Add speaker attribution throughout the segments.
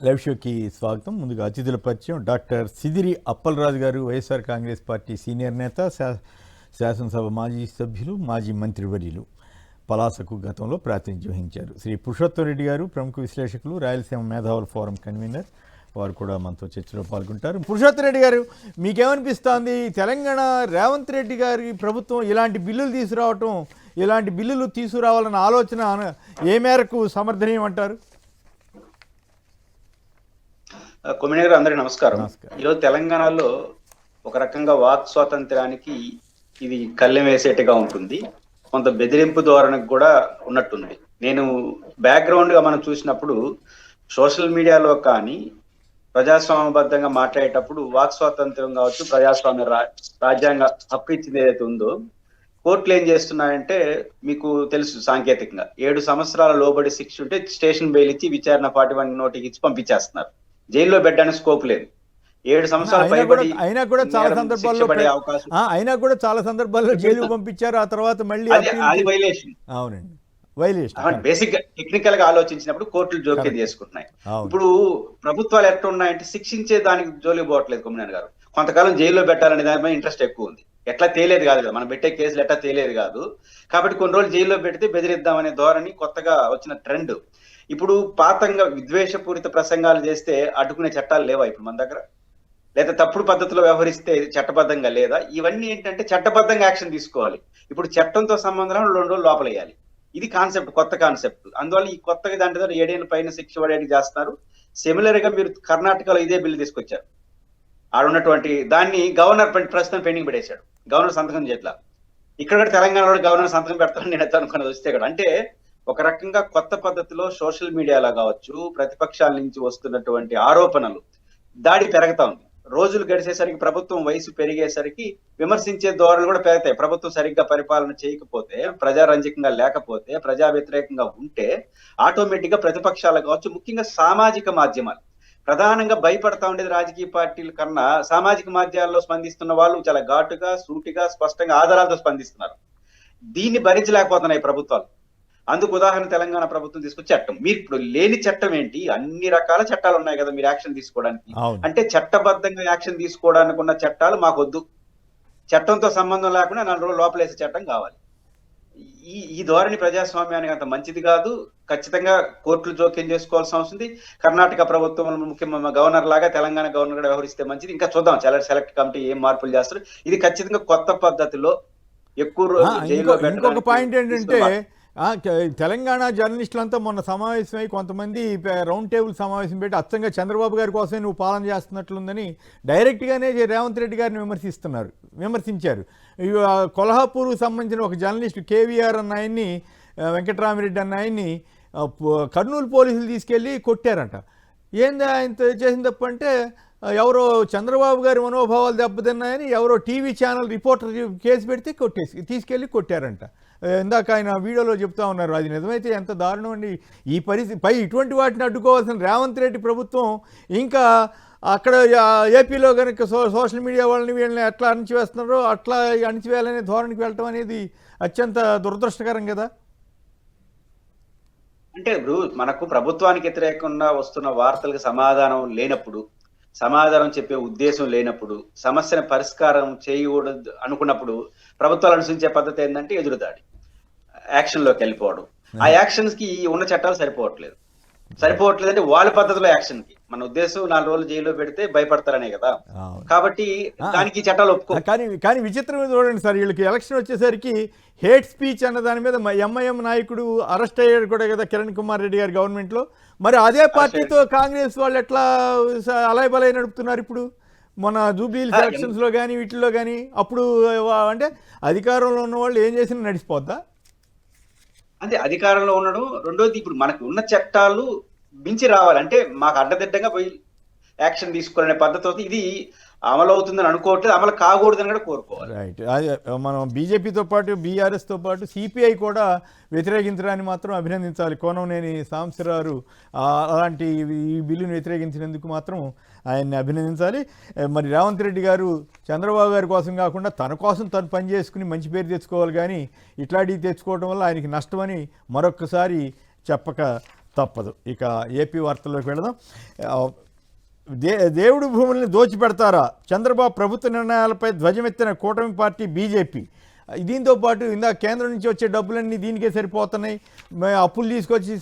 Speaker 1: Live షోకి స్వాగతం. ముందుగా అతిథుల పరిచయం. డాక్టర్ సిదిరి అప్పలరాజు గారు, వైఎస్ఆర్ కాంగ్రెస్ పార్టీ సీనియర్ నేత, శాసనసభ మాజీ సభ్యులు, మాజీ మంత్రివర్యులు, పలాసకు గతంలో ప్రాతినిధ్యం వహించారు. శ్రీ పురుషోత్తం రెడ్డి గారు, ప్రముఖ విశ్లేషకులు, రాయలసీమ మేధావుల ఫోరం కన్వీనర్, వారు కూడా మనతో చర్చలో పాల్గొంటారు. పురుషోత్తం రెడ్డి గారు, మీకేమనిపిస్తోంది? తెలంగాణ రేవంత్ రెడ్డి గారి ప్రభుత్వం ఇలాంటి బిల్లులు తీసుకురావటం, ఇలాంటి బిల్లులు తీసుకురావాలన్న ఆలోచన ఏ మేరకు సమర్థనీయం అంటారు?
Speaker 2: కొమ్మినేని గారు, అందరికీ నమస్కారం. ఈరోజు తెలంగాణలో ఒక రకంగా వాక్ స్వాతంత్రానికి ఇది కళ్ళెం వేసేట్టుగా ఉంటుంది. కొంత బెదిరింపు ధోరణికి కూడా ఉన్నట్టుంది. నేను బ్యాక్గ్రౌండ్ గా మనం చూసినప్పుడు సోషల్ మీడియాలో కానీ ప్రజాస్వామ్యబద్ధంగా మాట్లాడేటప్పుడు వాక్ స్వాతంత్రం కావచ్చు, ప్రజాస్వామ్య రాజ్యాంగ హక్కు ఇచ్చింది ఏదైతే ఉందో, కోర్టులు ఏం చేస్తున్నాయంటే మీకు తెలుసు, సాంకేతికంగా 7 సంవత్సరాల లోబడి శిక్ష ఉంటే స్టేషన్ బెయిల్ ఇచ్చి విచారణ 41 నోటికి ఇచ్చి పంపించేస్తున్నారు. జైల్లో పెట్టడానికి స్కోప్ లేదు. 7 సంవత్సరాలు
Speaker 1: అయినా కూడా చాలా సందర్భాల్లో జైలు పంపించారు. ఆ తర్వాత మళ్ళీ
Speaker 2: అది వైలేషన్.
Speaker 1: అవునండి, వైలేషన్.
Speaker 2: బేసిక్ గా టెక్నికల్ గా ఆలోచించినప్పుడు కోర్టులు జోక్యం చేసుకుంటున్నాయి. ఇప్పుడు ప్రభుత్వాలు ఎట్లా ఉన్నాయంటే శిక్షించే దానికి జోలికి పోవట్లేదు. కొమ్మినేని గారు, కొంతకాలం జైల్లో పెట్టాలనే దాని మీద ఇంట్రెస్ట్ ఎక్కువ ఉంది. ఎట్లా తేలేదు కాదు కదా, మనం పెట్టే కేసులు ఎట్లా తేలేదు కాదు కాబట్టి కొన్ని రోజులు జైల్లో పెడితే బెదిరిద్దామనే ధోరణి కొత్తగా వచ్చిన ట్రెండ్. ఇప్పుడు పాతంగా విద్వేషపూరిత ప్రసంగాలు చేస్తే అడ్డుకునే చట్టాలు లేవా ఇప్పుడు మన దగ్గర? లేదా తప్పుడు పద్ధతిలో వ్యవహరిస్తే చట్టబద్ధంగా లేదా? ఇవన్నీ ఏంటంటే చట్టబద్ధంగా యాక్షన్ తీసుకోవాలి. ఇప్పుడు చట్టంతో సంబంధం 2 రోజులు లోపలేయాలి. ఇది కాన్సెప్ట్, కొత్త కాన్సెప్ట్. అందువల్ల ఈ కొత్తగా దాంట్లో 7 ఏళ్ళ పైన శిక్ష పడేది చేస్తున్నారు. సిమిలర్ గా మీరు కర్ణాటకలో ఇదే బిల్లు తీసుకొచ్చారు. ఆడున్నటువంటి దాన్ని గవర్నర్ ప్రస్తుతం పెండింగ్ పడేశాడు. గవర్నర్ సంతకం చేయట్లా. ఇక్కడ కూడా తెలంగాణలో గవర్నర్ సంతకం పెడతారని నేను అనుకున్నది వస్తే కూడా. అంటే ఒక రకంగా కొత్త పద్ధతిలో సోషల్ మీడియాలో కావచ్చు, ప్రతిపక్షాల నుంచి వస్తున్నటువంటి ఆరోపణలు, దాడి పెరుగుతా ఉంది. రోజులు గడిచేసరికి ప్రభుత్వం వయసు పెరిగేసరికి విమర్శించే ధోరణులు కూడా పెరుగుతాయి. ప్రభుత్వం సరిగ్గా పరిపాలన చేయకపోతే, ప్రజారంజకంగా లేకపోతే, ప్రజా వ్యతిరేకంగా ఉంటే ఆటోమేటిక్ గా ప్రతిపక్షాలు కావచ్చు, ముఖ్యంగా సామాజిక మాధ్యమాలు ప్రధానంగా భయపడతా ఉండేది. రాజకీయ పార్టీల కన్నా సామాజిక మాధ్యమాల్లో స్పందిస్తున్న వాళ్ళు చాలా ఘాటుగా, సూటిగా, స్పష్టంగా ఆధారాలతో స్పందిస్తున్నారు. దీన్ని భరించలేకపోతున్నాయి ప్రభుత్వాలు. అందుకు ఉదాహరణ తెలంగాణ ప్రభుత్వం తీసుకొచ్చి చట్టం. మీరు ఇప్పుడు లేని చట్టం ఏంటి? అన్ని రకాల చట్టాలు ఉన్నాయి కదా మీరు యాక్షన్ తీసుకోవడానికి. అంటే చట్టబద్ధంగా యాక్షన్ తీసుకోవడానికి ఉన్న చట్టాలు మాకొద్దు, చట్టంతో సంబంధం లేకుండా 4 రోజులు లోపలేసే చట్టం కావాలి. ఈ ధోరణి ప్రజాస్వామ్యానికి అంత మంచిది కాదు. ఖచ్చితంగా కోర్టులు జోక్యం చేసుకోవాల్సిన అవసరం ఉంది. కర్ణాటక ప్రభుత్వం ముఖ్యమైన గవర్నర్ లాగా తెలంగాణ గవర్నర్ కూడా వ్యవహరిస్తే మంచిది. ఇంకా చూద్దాం సెలెక్ట్ కమిటీ ఏం మార్పులు చేస్తారు. ఇది ఖచ్చితంగా కొత్త పద్ధతిలో ఎక్కువ జైల్లో.
Speaker 1: ఇంకొక పాయింట్ ఏంటంటే, తెలంగాణ జర్నలిస్టులంతా మొన్న సమావేశమై కొంతమంది రౌండ్ టేబుల్ సమావేశం పెట్టి అచ్చంగా చంద్రబాబు గారి కోసమే నువ్వు పాలన చేస్తున్నట్లుందని డైరెక్ట్గానే రేవంత్ రెడ్డి గారిని విమర్శించారు. కొల్హాపూర్కు సంబంధించిన ఒక జర్నలిస్టు కేవీఆర్ అన్న ఆయన్ని, వెంకటరామిరెడ్డి అన్న ఆయన్ని కర్నూలు పోలీసులు తీసుకెళ్ళి కొట్టారంట. ఏంది ఆయన చేసిన తప్పు అంటే, ఎవరో చంద్రబాబు గారి మనోభావాలు దెబ్బతిన్నాయని ఎవరో టీవీ ఛానల్ రిపోర్టర్ కేసు పెడితే తీసుకెళ్ళి కొట్టారంట. ఇందాక ఆయన వీడియోలో చెప్తా ఉన్నారు. అది నిజమైతే ఎంత దారుణం అండి. ఈ పరిస్థితి ఇటువంటి వాటిని అడ్డుకోవాల్సిన రేవంత్ రెడ్డి ప్రభుత్వం ఇంకా అక్కడ ఏపీలో కనుక సోషల్ మీడియా వీళ్ళని ఎట్లా అణిచివేస్తున్నారో అట్లా అణిచివేయాలనే ధోరణికి వెళ్ళటం అనేది అత్యంత దురదృష్టకరం కదా.
Speaker 2: అంటే ఇప్పుడు మనకు ప్రభుత్వానికి వ్యతిరేకంగా వస్తున్న వార్తలకు సమాధానం లేనప్పుడు, సమాధానం చెప్పే ఉద్దేశం లేనప్పుడు, సమస్యను పరిష్కారం చేయకూడదు అనుకున్నప్పుడు ప్రభుత్వాలు అనుసరించే పద్ధతి ఏంటంటే ఎదురుదాడి, యాక్షన్ లోకి వెళ్ళిపోవడం. ఆ యాక్షన్స్ కి ఉన్న చట్టాలు సరిపోవట్లేదు అంటే వాళ్ళ పద్ధతిలో యాక్షన్ కి. మన ఉద్దేశం 4 రోజులు జైల్లో పెడితే భయపడతారనే కదా. కాబట్టి దానికి చట్టాలు ఒప్పుకో.
Speaker 1: కానీ విచిత్రం చూడండి సార్, వీళ్ళకి ఎలక్షన్ వచ్చేసరికి హేట్ స్పీచ్ అన్న దాని మీద ఎంఐఎం నాయకుడు అరెస్ట్ అయ్యాడు కూడా కదా, కిరణ్ కుమార్ రెడ్డి గారి గవర్నమెంట్లో. మరి అదే పార్టీతో కాంగ్రెస్ వాళ్ళు ఎట్లా అలైబలై నడుపుతున్నారు ఇప్పుడు? మన జూబ్లీ ఎలక్షన్స్ లో కానీ వీటిల్లో కానీ అప్పుడు అంటే అధికారంలో ఉన్న వాళ్ళు ఏం చేసినా నడిచిపోద్దా?
Speaker 2: అంటే అధికారంలో ఉండడం. రెండోది, ఇప్పుడు మనకు ఉన్న చట్టాలు మించి రావాలంటే మాకు అడ్డదిడ్డంగా పోయి యాక్షన్ తీసుకోవాలనే పద్ధతి ఇది అమలు అవుతుందని అనుకోవట్లేదు, అమలు కాకూడదని కూడా కోరుకోవాలి.
Speaker 1: రైట్. మనం బీజేపీతో పాటు బీఆర్ఎస్తో పాటు సిపిఐ కూడా వ్యతిరేకించడాన్ని మాత్రం అభినందించాలి. కోనంనేని సాంబశివరావు అలాంటి ఈ బిల్లును వ్యతిరేకించినందుకు మాత్రం ఆయన్ని అభినందించాలి. మరి రేవంత్ రెడ్డి గారు చంద్రబాబు గారి కోసం కాకుండా తన కోసం తను పని చేసుకుని మంచి పేరు తెచ్చుకోవాలి, కానీ ఇట్లాంటివి తెచ్చుకోవడం వల్ల ఆయనకి నష్టమని మరొక్కసారి చెప్పక తప్పదు. ఇక ఏపీ వార్తల్లోకి వెళదాం. ఆ, దేవుడి భూముల్ని దోచిపెడతారా? చంద్రబాబు ప్రభుత్వ నిర్ణయాలపై ధ్వజమెత్తిన కూటమి పార్టీ బీజేపీ. దీంతో పాటు ఇందాక కేంద్రం నుంచి వచ్చే డబ్బులన్నీ దీనికే సరిపోతున్నాయి, అప్పులు తీసుకొచ్చి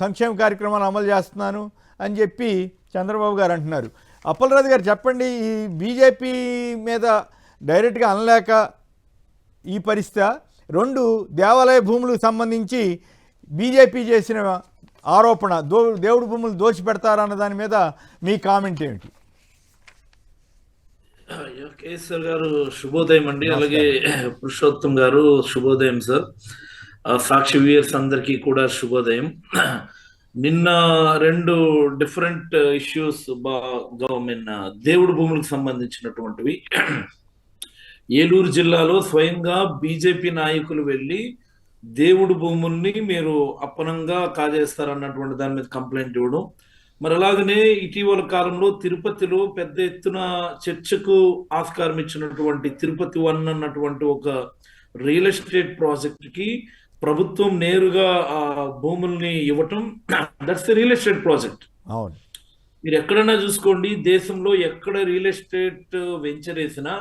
Speaker 1: సంక్షేమ కార్యక్రమాలు అమలు చేస్తున్నాను అని చెప్పి చంద్రబాబు గారు అంటున్నారు. అప్పలరాజు గారు చెప్పండి, ఈ బీజేపీ మీద డైరెక్ట్గా అనలేక ఈ పరిస్థితి, రెండు దేవాలయ భూములకు సంబంధించి బీజేపీ చేసిన ఆరోపణ దేవుడి భూములు దోచిపెడతారన్న దాని మీద మీ కామెంట్ ఏమిటి?
Speaker 3: కేసీఆర్ గారు శుభోదయం అండి. అలాగే పురుషోత్తం గారు శుభోదయం సార్. సాక్షి వ్యూయర్స్ అందరికీ కూడా శుభోదయం. నిన్న రెండు డిఫరెంట్ ఇష్యూస్ దేవుడి భూములకు సంబంధించినటువంటివి ఏలూరు జిల్లాలో స్వయంగా బీజేపీ నాయకులు వెళ్ళి దేవుడి భూముల్ని మీరు అప్పనంగా కాజేస్తారన్నటువంటి దాని మీద కంప్లైంట్ ఇవ్వడం, మరి అలాగనే ఇటీవల కాలంలో తిరుపతిలో పెద్ద ఎత్తున చర్చకు ఆస్కారం ఇచ్చినటువంటి తిరుపతి 1 అన్నటువంటి ఒక రియల్ ఎస్టేట్ ప్రాజెక్ట్ కి ప్రభుత్వం నేరుగా భూముల్ని ఇవ్వటం, దట్స్ రియల్ ఎస్టేట్ ప్రాజెక్ట్.
Speaker 1: అవును,
Speaker 3: మీరు ఎక్కడైనా చూసుకోండి, దేశంలో ఎక్కడ రియల్ ఎస్టేట్ వెంచర్ వేసినా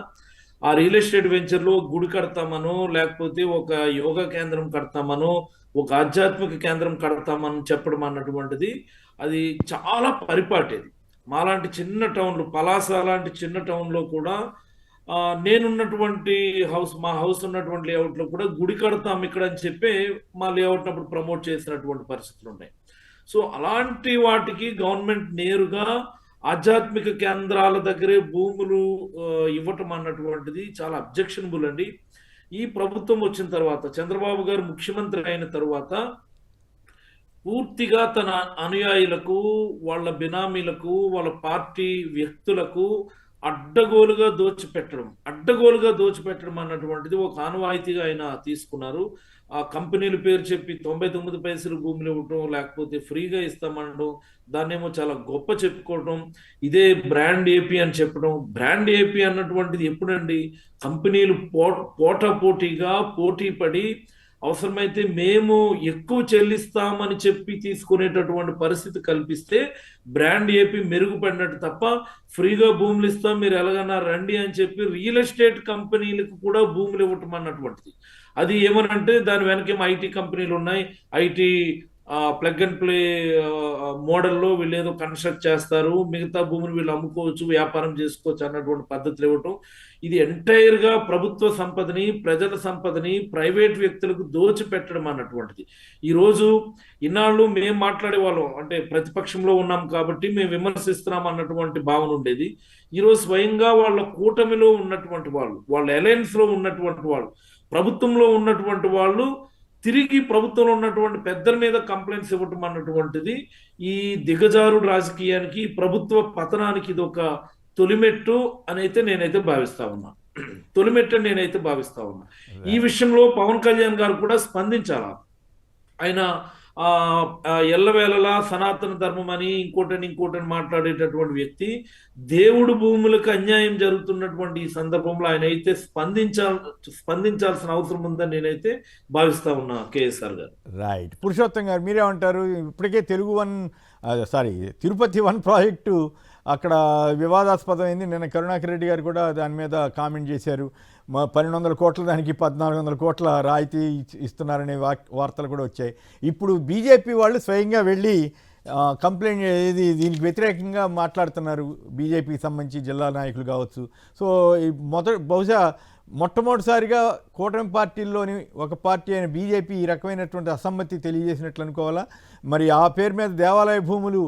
Speaker 3: ఆ రియల్ ఎస్టేట్ వెంచర్ లో గుడి కడతామనో, లేకపోతే ఒక యోగా కేంద్రం కడతామనో, ఒక ఆధ్యాత్మిక కేంద్రం కడతామని చెప్పడం అన్నటువంటిది అది చాలా పరిపాటేది. మాలాంటి చిన్న టౌన్లు, పలాస లాంటి చిన్న టౌన్ లో కూడా నేనున్నటువంటి మా హౌస్ ఉన్నటువంటి లేఅవుట్ లో కూడా గుడి కడతాం ఇక్కడ అని చెప్పి మా లేఅవుట్ అప్పుడు ప్రమోట్ చేసినటువంటి పరిస్థితులు ఉన్నాయి. సో అలాంటి వాటికి గవర్నమెంట్ నేరుగా ఆధ్యాత్మిక కేంద్రాల దగ్గరే భూములు ఇవ్వటం అన్నటువంటిది చాలా అబ్జెక్షనబుల్ అండి. ఈ ప్రభుత్వం వచ్చిన తర్వాత, చంద్రబాబు గారు ముఖ్యమంత్రి అయిన తర్వాత పూర్తిగా తన అనుయాయులకు, వాళ్ళ బినామీలకు, వాళ్ళ పార్టీ వ్యక్తులకు అడ్డగోలుగా దోచిపెట్టడం అన్నటువంటిది ఒక ఆనవాయితీగా ఆయన తీసుకున్నారు. ఆ కంపెనీల పేరు చెప్పి 99 పైసలు భూములు ఇవ్వటం, లేకపోతే ఫ్రీగా ఇస్తామనడం, దాన్నేమో చాలా గొప్ప చెప్పుకోవడం, ఇదే బ్రాండ్ ఏపీ అని చెప్పడం. బ్రాండ్ ఏపీ అన్నటువంటిది ఎప్పుడండి? కంపెనీలు పోటాపోటీగా పోటీ పడి అవసరమైతే మేము ఎక్కువ చెల్లిస్తామని చెప్పి తీసుకునేటటువంటి పరిస్థితి కల్పిస్తే బ్రాండ్ ఏపీ మెరుగుపడినట్టు తప్ప, ఫ్రీగా భూములు ఇస్తాం మీరు ఎలాగన్నా రండి అని చెప్పి రియల్ ఎస్టేట్ కంపెనీలకు కూడా భూములు ఇవ్వటం అన్నటువంటిది. అది ఏమనంటే దాని వెనకేమో ఐటీ కంపెనీలు ఉన్నాయి, ఐటీ ప్లగ్ అండ్ ప్లే మోడల్లో వీళ్ళు ఏదో కన్స్ట్రక్ట్ చేస్తారు, మిగతా భూములు వీళ్ళు అమ్ముకోవచ్చు, వ్యాపారం చేసుకోవచ్చు అన్నటువంటి పద్ధతులు ఇవ్వటం. ఇది ఎంటైర్ గా ప్రభుత్వ సంపదని, ప్రజల సంపదని ప్రైవేట్ వ్యక్తులకు దోచిపెట్టడం అన్నటువంటిది. ఈ రోజు ఇన్నాళ్ళు మేము మాట్లాడే వాళ్ళం, అంటే ప్రతిపక్షంలో ఉన్నాం కాబట్టి మేము విమర్శిస్తున్నాం అన్నటువంటి భావన ఉండేది. ఈ రోజు స్వయంగా వాళ్ళ కూటమిలో ఉన్నటువంటి వాళ్ళు, వాళ్ళ అలయన్స్ లో ఉన్నటువంటి వాళ్ళు, ప్రభుత్వంలో ఉన్నటువంటి వాళ్ళు తిరిగి ప్రభుత్వంలో ఉన్నటువంటి పెద్దల మీద కంప్లైంట్స్ ఇవ్వటం అన్నటువంటిది ఈ దిగజారు రాజకీయానికి, ప్రభుత్వ పతనానికి ఇది ఒక తొలిమెట్టు అనైతే నేనైతే భావిస్తా ఉన్నా. ఈ విషయంలో పవన్ కళ్యాణ్ గారు కూడా స్పందించాలా. ఆయన ఎల్లవేళలా సనాతన ధర్మం అని ఇంకోటని మాట్లాడేటటువంటి వ్యక్తి, దేవుడు భూములకు అన్యాయం జరుగుతున్నటువంటి ఈ సందర్భంలో ఆయన అయితే స్పందించాల్సిన అవసరం ఉందని నేనైతే భావిస్తా ఉన్నా. కేఎస్ఆర్ గారు.
Speaker 1: రైట్. పురుషోత్తం గారు మీరేమంటారు? ఇప్పటికే తిరుపతి 1 ప్రాజెక్టు అక్కడ వివాదాస్పదమైంది. నిన్న కరుణాకర్ రెడ్డి గారు కూడా దాని మీద కామెంట్ చేశారు. 1200 కోట్ల దానికి 1400 కోట్ల రాయితీ ఇస్తున్నారనే వార్తలు కూడా వచ్చాయి. ఇప్పుడు బీజేపీ వాళ్ళు స్వయంగా వెళ్ళి కంప్లైంట్ దీనికి వ్యతిరేకంగా మాట్లాడుతున్నారు, బీజేపీకి సంబంధించి జిల్లా నాయకులు కావచ్చు. సో బహుశా మొట్టమొదటిసారిగా కూటమి పార్టీల్లోని ఒక పార్టీ అయిన బీజేపీ ఈ రకమైనటువంటి అసమ్మతి తెలియజేసినట్లు అనుకోవాలా? మరి ఆ పేరు మీద దేవాలయ భూములు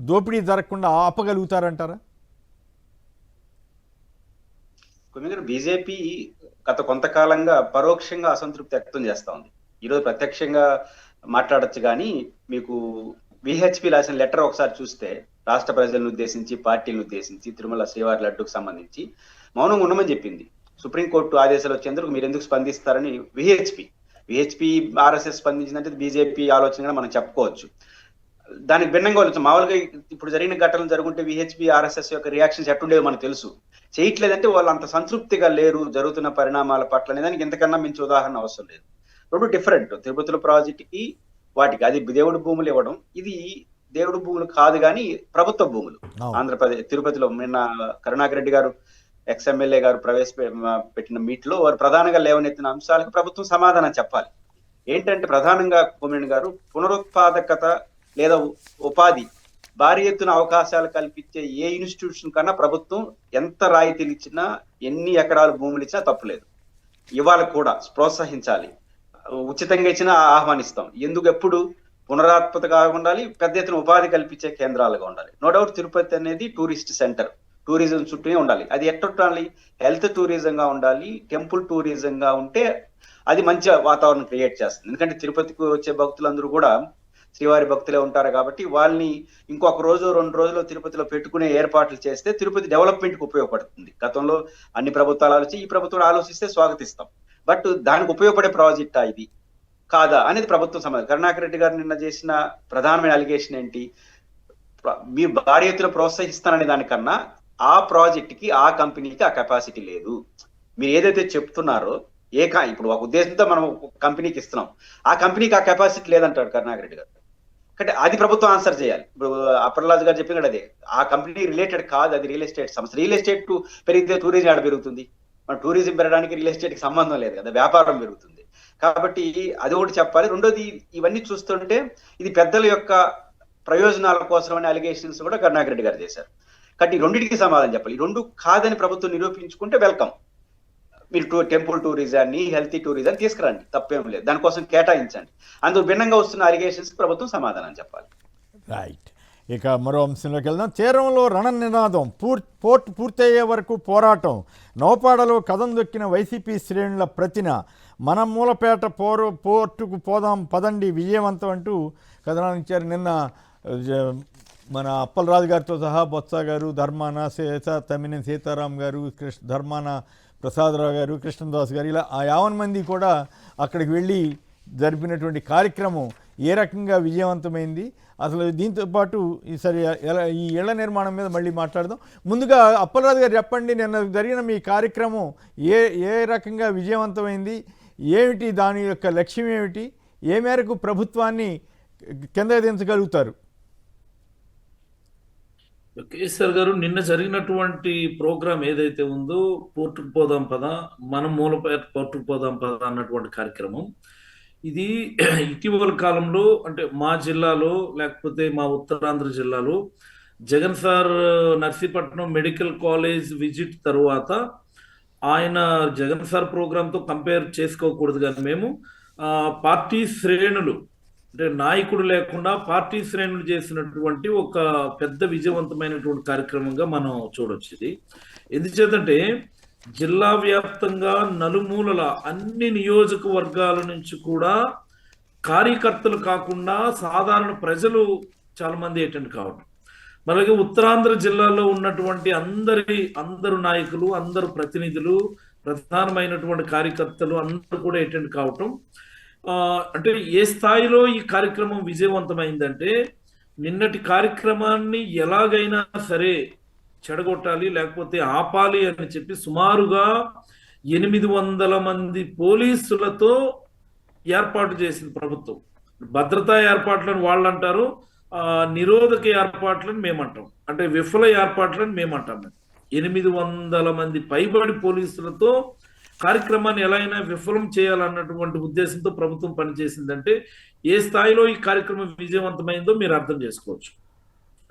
Speaker 1: దోపిడీ జరగకుండా ఆపగలుగుతారంటారా?
Speaker 2: బీజేపీ గత కొంతకాలంగా పరోక్షంగా అసంతృప్తి వ్యక్తం చేస్తా ఉంది. ఈరోజు ప్రత్యక్షంగా మాట్లాడచ్చు కానీ మీకు విహెచ్పి రాసిన లెటర్ ఒకసారి చూస్తే, రాష్ట్ర ప్రజలను ఉద్దేశించి, పార్టీలను ఉద్దేశించి, తిరుమల శ్రీవారి లడ్డుకు సంబంధించి మౌనంగా ఉండమని చెప్పింది. సుప్రీంకోర్టు ఆదేశాలు వచ్చేందుకు మీరు ఎందుకు స్పందిస్తారని విహెచ్పి ఆర్ఎస్ఎస్ స్పందించిందంటే బీజేపీ ఆలోచనగా మనం చెప్పుకోవచ్చు. దానికి భిన్నంగా ఆలోచన. మామూలుగా ఇప్పుడు జరిగిన ఘటనలు జరుగుంటే విహెచ్పి ఆర్ఎస్ఎస్ యొక్క రియాక్షన్స్ ఎట్టుండేవి మనకు తెలుసు. చేయట్లేదంటే వాళ్ళు అంత సంతృప్తిగా లేరు జరుగుతున్న పరిణామాల పట్ల. దానికి ఇంతకన్నా మించి ఉదాహరణ అవసరం లేదు. రెండు డిఫరెంట్. తిరుపతిలో ప్రాజెక్ట్ కి వాటికి. అది దేవుడి భూములు ఇవ్వడం, ఇది దేవుడి భూములు కాదు కానీ ప్రభుత్వ భూములు. ఆంధ్రప్రదేశ్ తిరుపతిలో నిన్న కరుణాకర్ రెడ్డి గారు ఎక్స్ఎమ్మెల్యే గారు పెట్టిన మీట్ లో వారు ప్రధానంగా లేవనెత్తిన అంశాలకు ప్రభుత్వం సమాధానం చెప్పాలి. ఏంటంటే ప్రధానంగా కోమినేని గారు, పునరుత్పాదకత లేదా ఉపాధి భారీ ఎత్తున అవకాశాలు కల్పించే ఏ ఇన్స్టిట్యూషన్ కన్నా ప్రభుత్వం ఎంత రాయితీలు ఇచ్చినా, ఎన్ని ఎకరాలు భూములు ఇచ్చినా తప్పులేదు. ఇవాళ కూడా ప్రోత్సహించాలి. ఉచితంగా ఇచ్చినా ఆహ్వానిస్తాం. ఎందుకు ఎప్పుడు పునరాత్మకగా ఉండాలి, పెద్ద ఎత్తున ఉపాధి కల్పించే కేంద్రాలుగా ఉండాలి. నో డౌట్ తిరుపతి అనేది టూరిస్ట్ సెంటర్, టూరిజం చుట్టూనే ఉండాలి. అది ఎట్టుండాలి? హెల్త్ టూరిజంగా ఉండాలి, టెంపుల్ టూరిజంగా ఉంటే అది మంచి వాతావరణం క్రియేట్ చేస్తుంది. ఎందుకంటే తిరుపతికి వచ్చే భక్తులందరూ కూడా శ్రీవారి భక్తులే ఉంటారు కాబట్టి వాళ్ళని ఇంకొక రోజు 2 రోజులు తిరుపతిలో పెట్టుకునే ఏర్పాట్లు చేస్తే తిరుపతి డెవలప్మెంట్ కు ఉపయోగపడుతుంది. గతంలో అన్ని ప్రభుత్వాలు ఆలోచించి ఈ ప్రభుత్వం ఆలోచిస్తే స్వాగతిస్తాం. బట్ దానికి ఉపయోగపడే ప్రాజెక్టా ఇది కాదా అనేది ప్రభుత్వం సమాధానం. కరుణాకర్ రెడ్డి గారు నిన్న చేసిన ప్రధానమైన అలిగేషన్ ఏంటి? మీరు భారీ ఎత్తున ప్రోత్సహిస్తాననే దానికన్నా ఆ ప్రాజెక్ట్ కి, ఆ కంపెనీకి ఆ కెపాసిటీ లేదు. మీరు ఏదైతే చెప్తున్నారో ఇప్పుడు ఒక ఉద్దేశంతో మనం కంపెనీకి ఇస్తున్నాం, ఆ కంపెనీకి ఆ కెపాసిటీ లేదంటాడు కరుణాకర్ రెడ్డి గారు. అంటే అది ప్రభుత్వం ఆన్సర్ చేయాలి. ఇప్పుడు అప్పర్రాజు గారు చెప్పినట్టు అదే, ఆ కంపెనీ రిలేటెడ్ కాదు, అది రియల్ ఎస్టేట్ సంస్థ. రియల్ ఎస్టేట్ పెరిగితే టూరిజం ఆడ పెరుగుతుంది. మన టూరిజం పెరగడానికి రియల్ ఎస్టేట్ కి సంబంధం లేదు కదా, వ్యాపారం పెరుగుతుంది. కాబట్టి అది ఒకటి చెప్పాలి. రెండోది, ఇవన్నీ చూస్తుంటే ఇది పెద్దల యొక్క ప్రయోజనాల కోసం అనే అలిగేషన్స్ కూడా కరుణాకర్ రెడ్డి గారు చేశారు. కాబట్టి ఈ రెండింటికి సమాధానం చెప్పాలి. ఈ రెండు కాదని ప్రభుత్వం నిరూపించుకుంటే వెల్కమ్. మీరు టెంపుల్ టూరిజాన్ని, హెల్తీ టూరిజం తీసుకురండి, తప్పేం లేదు, దానికోసం కేటాయించండి. అందుకు భిన్నంగా వస్తున్న అలిగేషన్స్ ప్రభుత్వం సమాధానం చెప్పాలి.
Speaker 1: రైట్. ఇక మరో అంశంలోకి వెళ్దాం. తీరంలో రణనినాదం, పోర్ట్ పూర్తయ్యే వరకు పోరాటం, నౌపాడలో కదం దొక్కిన వైసీపీ శ్రేణుల ప్రతిన, మన మూలపేట పోర్టుకు పోదాం పదండి విజయవంతం అంటూ కథనాలు ఇచ్చారు. నిన్న మన అప్పలరాజు గారితో సహా బొత్స గారు, ధర్మాన తమ్మినేని సీతారాం గారు, ధర్మాన ప్రసాదరావు గారు, కృష్ణదాస్ గారు, ఇలా 50 మంది కూడా అక్కడికి వెళ్ళి జరిపినటువంటి కార్యక్రమం ఏ రకంగా విజయవంతమైంది, అసలు దీంతో పాటు ఈసారి ఈ ఇళ్ల నిర్మాణం మీద మళ్ళీ మాట్లాడదాం. ముందుగా అప్పలరాజు గారు చెప్పండి, నిన్న జరిగిన మీ కార్యక్రమం ఏ రకంగా విజయవంతమైంది, ఏమిటి దాని యొక్క లక్ష్యం ఏమిటి, ఏ మేరకు ప్రభుత్వాన్ని కింద దించగలుగుతారు?
Speaker 3: కేసీఆర్ గారు, నిన్న జరిగినటువంటి ప్రోగ్రాం ఏదైతే ఉందో, పోర్టుకు పోదాం పద, మనం మూలపేట పోర్టుకు పోదాం పద అన్నటువంటి కార్యక్రమం, ఇది ఇటీవల కాలంలో అంటే మా జిల్లాలో లేకపోతే మా ఉత్తరాంధ్ర జిల్లాలో Jagan sir Narsipatnam medical college visit తరువాత ఆయన జగన్ సార్ ప్రోగ్రాంతో కంపేర్ చేసుకోకూడదు, కానీ మేము పార్టీ శ్రేణులు అంటే నాయకుడు లేకుండా పార్టీ శ్రేణులు చేసినటువంటి ఒక పెద్ద విజయవంతమైనటువంటి కార్యక్రమంగా మనం చూడొచ్చు. ఇది ఎందుచేతంటే జిల్లా వ్యాప్తంగా నలుమూలల అన్ని నియోజకవర్గాల నుంచి కూడా కార్యకర్తలు కాకుండా సాధారణ ప్రజలు చాలా మంది అటెండ్ కావడం, అలాగే ఉత్తరాంధ్ర జిల్లాలో ఉన్నటువంటి అందరు నాయకులు, అందరు ప్రతినిధులు, ప్రధానమైనటువంటి కార్యకర్తలు అందరూ కూడా అటెండ్ కావటం, అంటే ఏ స్థాయిలో ఈ కార్యక్రమం విజయవంతమైందంటే, నిన్నటి కార్యక్రమాన్ని ఎలాగైనా సరే చెడగొట్టాలి లేకపోతే ఆపాలి అని చెప్పి సుమారుగా 800 మంది పోలీసులతో ఏర్పాటు చేసింది ప్రభుత్వం. భద్రతా ఏర్పాట్లను వాళ్ళు అంటారు, నిరోధక ఏర్పాట్లను మేమంటాం, అంటే విఫల ఏర్పాట్లను మేమంటాం. 800 మంది పైబడి పోలీసులతో కార్యక్రమాన్ని ఎలా అయినా విఫలం చేయాలన్నటువంటి ఉద్దేశంతో ప్రభుత్వం పనిచేసిందంటే ఏ స్థాయిలో ఈ కార్యక్రమం విజయవంతమైందో మీరు అర్థం చేసుకోవచ్చు.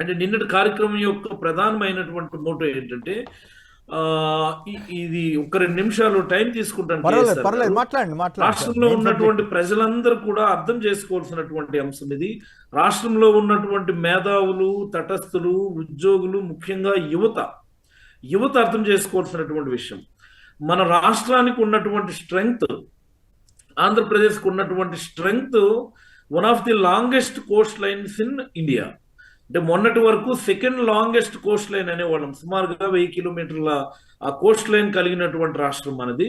Speaker 3: అంటే నిన్నటి కార్యక్రమం యొక్క ప్రధానమైనటువంటి మోటో ఏంటంటే, ఇది ఒక 2 నిమిషాలు టైం తీసుకుంటాను. రాష్ట్రంలో ఉన్నటువంటి ప్రజలందరూ కూడా అర్థం చేసుకోవాల్సినటువంటి అంశం ఇది. రాష్ట్రంలో ఉన్నటువంటి మేధావులు, తటస్థులు, ఉద్యోగులు, ముఖ్యంగా యువత అర్థం చేసుకోవాల్సినటువంటి విషయం. మన రాష్ట్రానికి ఉన్నటువంటి స్ట్రెంగ్త్, ఆంధ్రప్రదేశ్కి ఉన్నటువంటి strength, one of the longest Coast lines in India. అంటే మొన్నటి వరకు సెకండ్ లాంగెస్ట్ కోస్ట్ లైన్ అనేవాళ్ళం. సుమారుగా 1000 కిలోమీటర్ల ఆ కోస్ట్ లైన్ కలిగినటువంటి రాష్ట్రం మనది.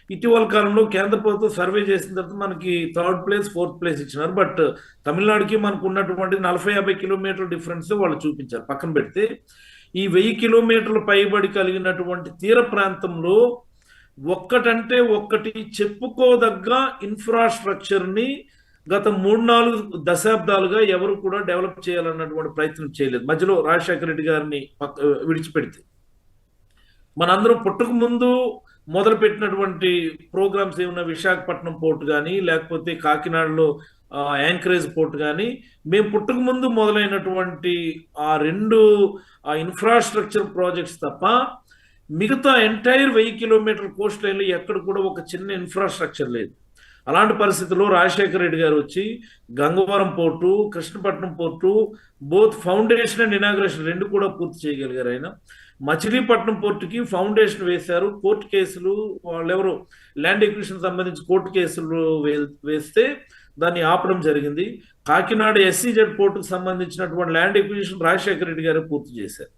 Speaker 3: ఇటీవల కాలంలో కేంద్ర ప్రభుత్వం సర్వే చేసిన తర్వాత మనకి 3rd ప్లేస్ 4th ప్లేస్ ఇచ్చినారు. బట్ తమిళనాడుకి మనకు ఉన్నటువంటి 40-50 కిలోమీటర్ల డిఫరెన్స్ వాళ్ళు చూపించారు. పక్కన పెడితే ఈ 1000 కిలోమీటర్ల పైబడి కలిగినటువంటి తీర ప్రాంతంలో ఒక్కటంటే ఒక్కటి చెప్పుకోదగ్గ ఇన్ఫ్రాస్ట్రక్చర్ ని గత 3-4 దశాబ్దాలుగా ఎవరు కూడా డెవలప్ చేయాలన్నటువంటి ప్రయత్నం చేయలేదు. మధ్యలో రాజశేఖర రెడ్డి గారిని విడిచిపెడితే మనందరం పుట్టక ముందు మొదలు పెట్టినటువంటి ప్రోగ్రామ్స్ ఏమన్నా విశాఖపట్నం పోర్ట్ కానీ లేకపోతే కాకినాడలో యాంకరేజ్ పోర్ట్ కానీ మేము పుట్టక ముందు మొదలైనటువంటి ఆ 2 ఇన్ఫ్రాస్ట్రక్చర్ ప్రాజెక్ట్స్ తప్ప మిగతా ఎంటైర్ 1000 కిలోమీటర్ కోస్ట్ లైన్లో ఎక్కడ కూడా ఒక చిన్న ఇన్ఫ్రాస్ట్రక్చర్ లేదు. అలాంటి పరిస్థితుల్లో రాజశేఖర రెడ్డి గారు వచ్చి Gangavaram port, Krishnapatnam port both foundation and inauguration 2 కూడా పూర్తి చేయగలిగారు ఆయన. మచిలీపట్నం పోర్టుకి ఫౌండేషన్ వేశారు. కోర్టు కేసులు వాళ్ళెవరు ల్యాండ్ ఎక్విజిషన్ సంబంధించి కోర్టు కేసులు వేస్తే దాన్ని ఆపడం జరిగింది. కాకినాడ ఎస్సీజెడ్ పోర్టుకు సంబంధించినటువంటి ల్యాండ్ ఎక్విజిషన్ రాజశేఖర రెడ్డి గారు పూర్తి చేశారు.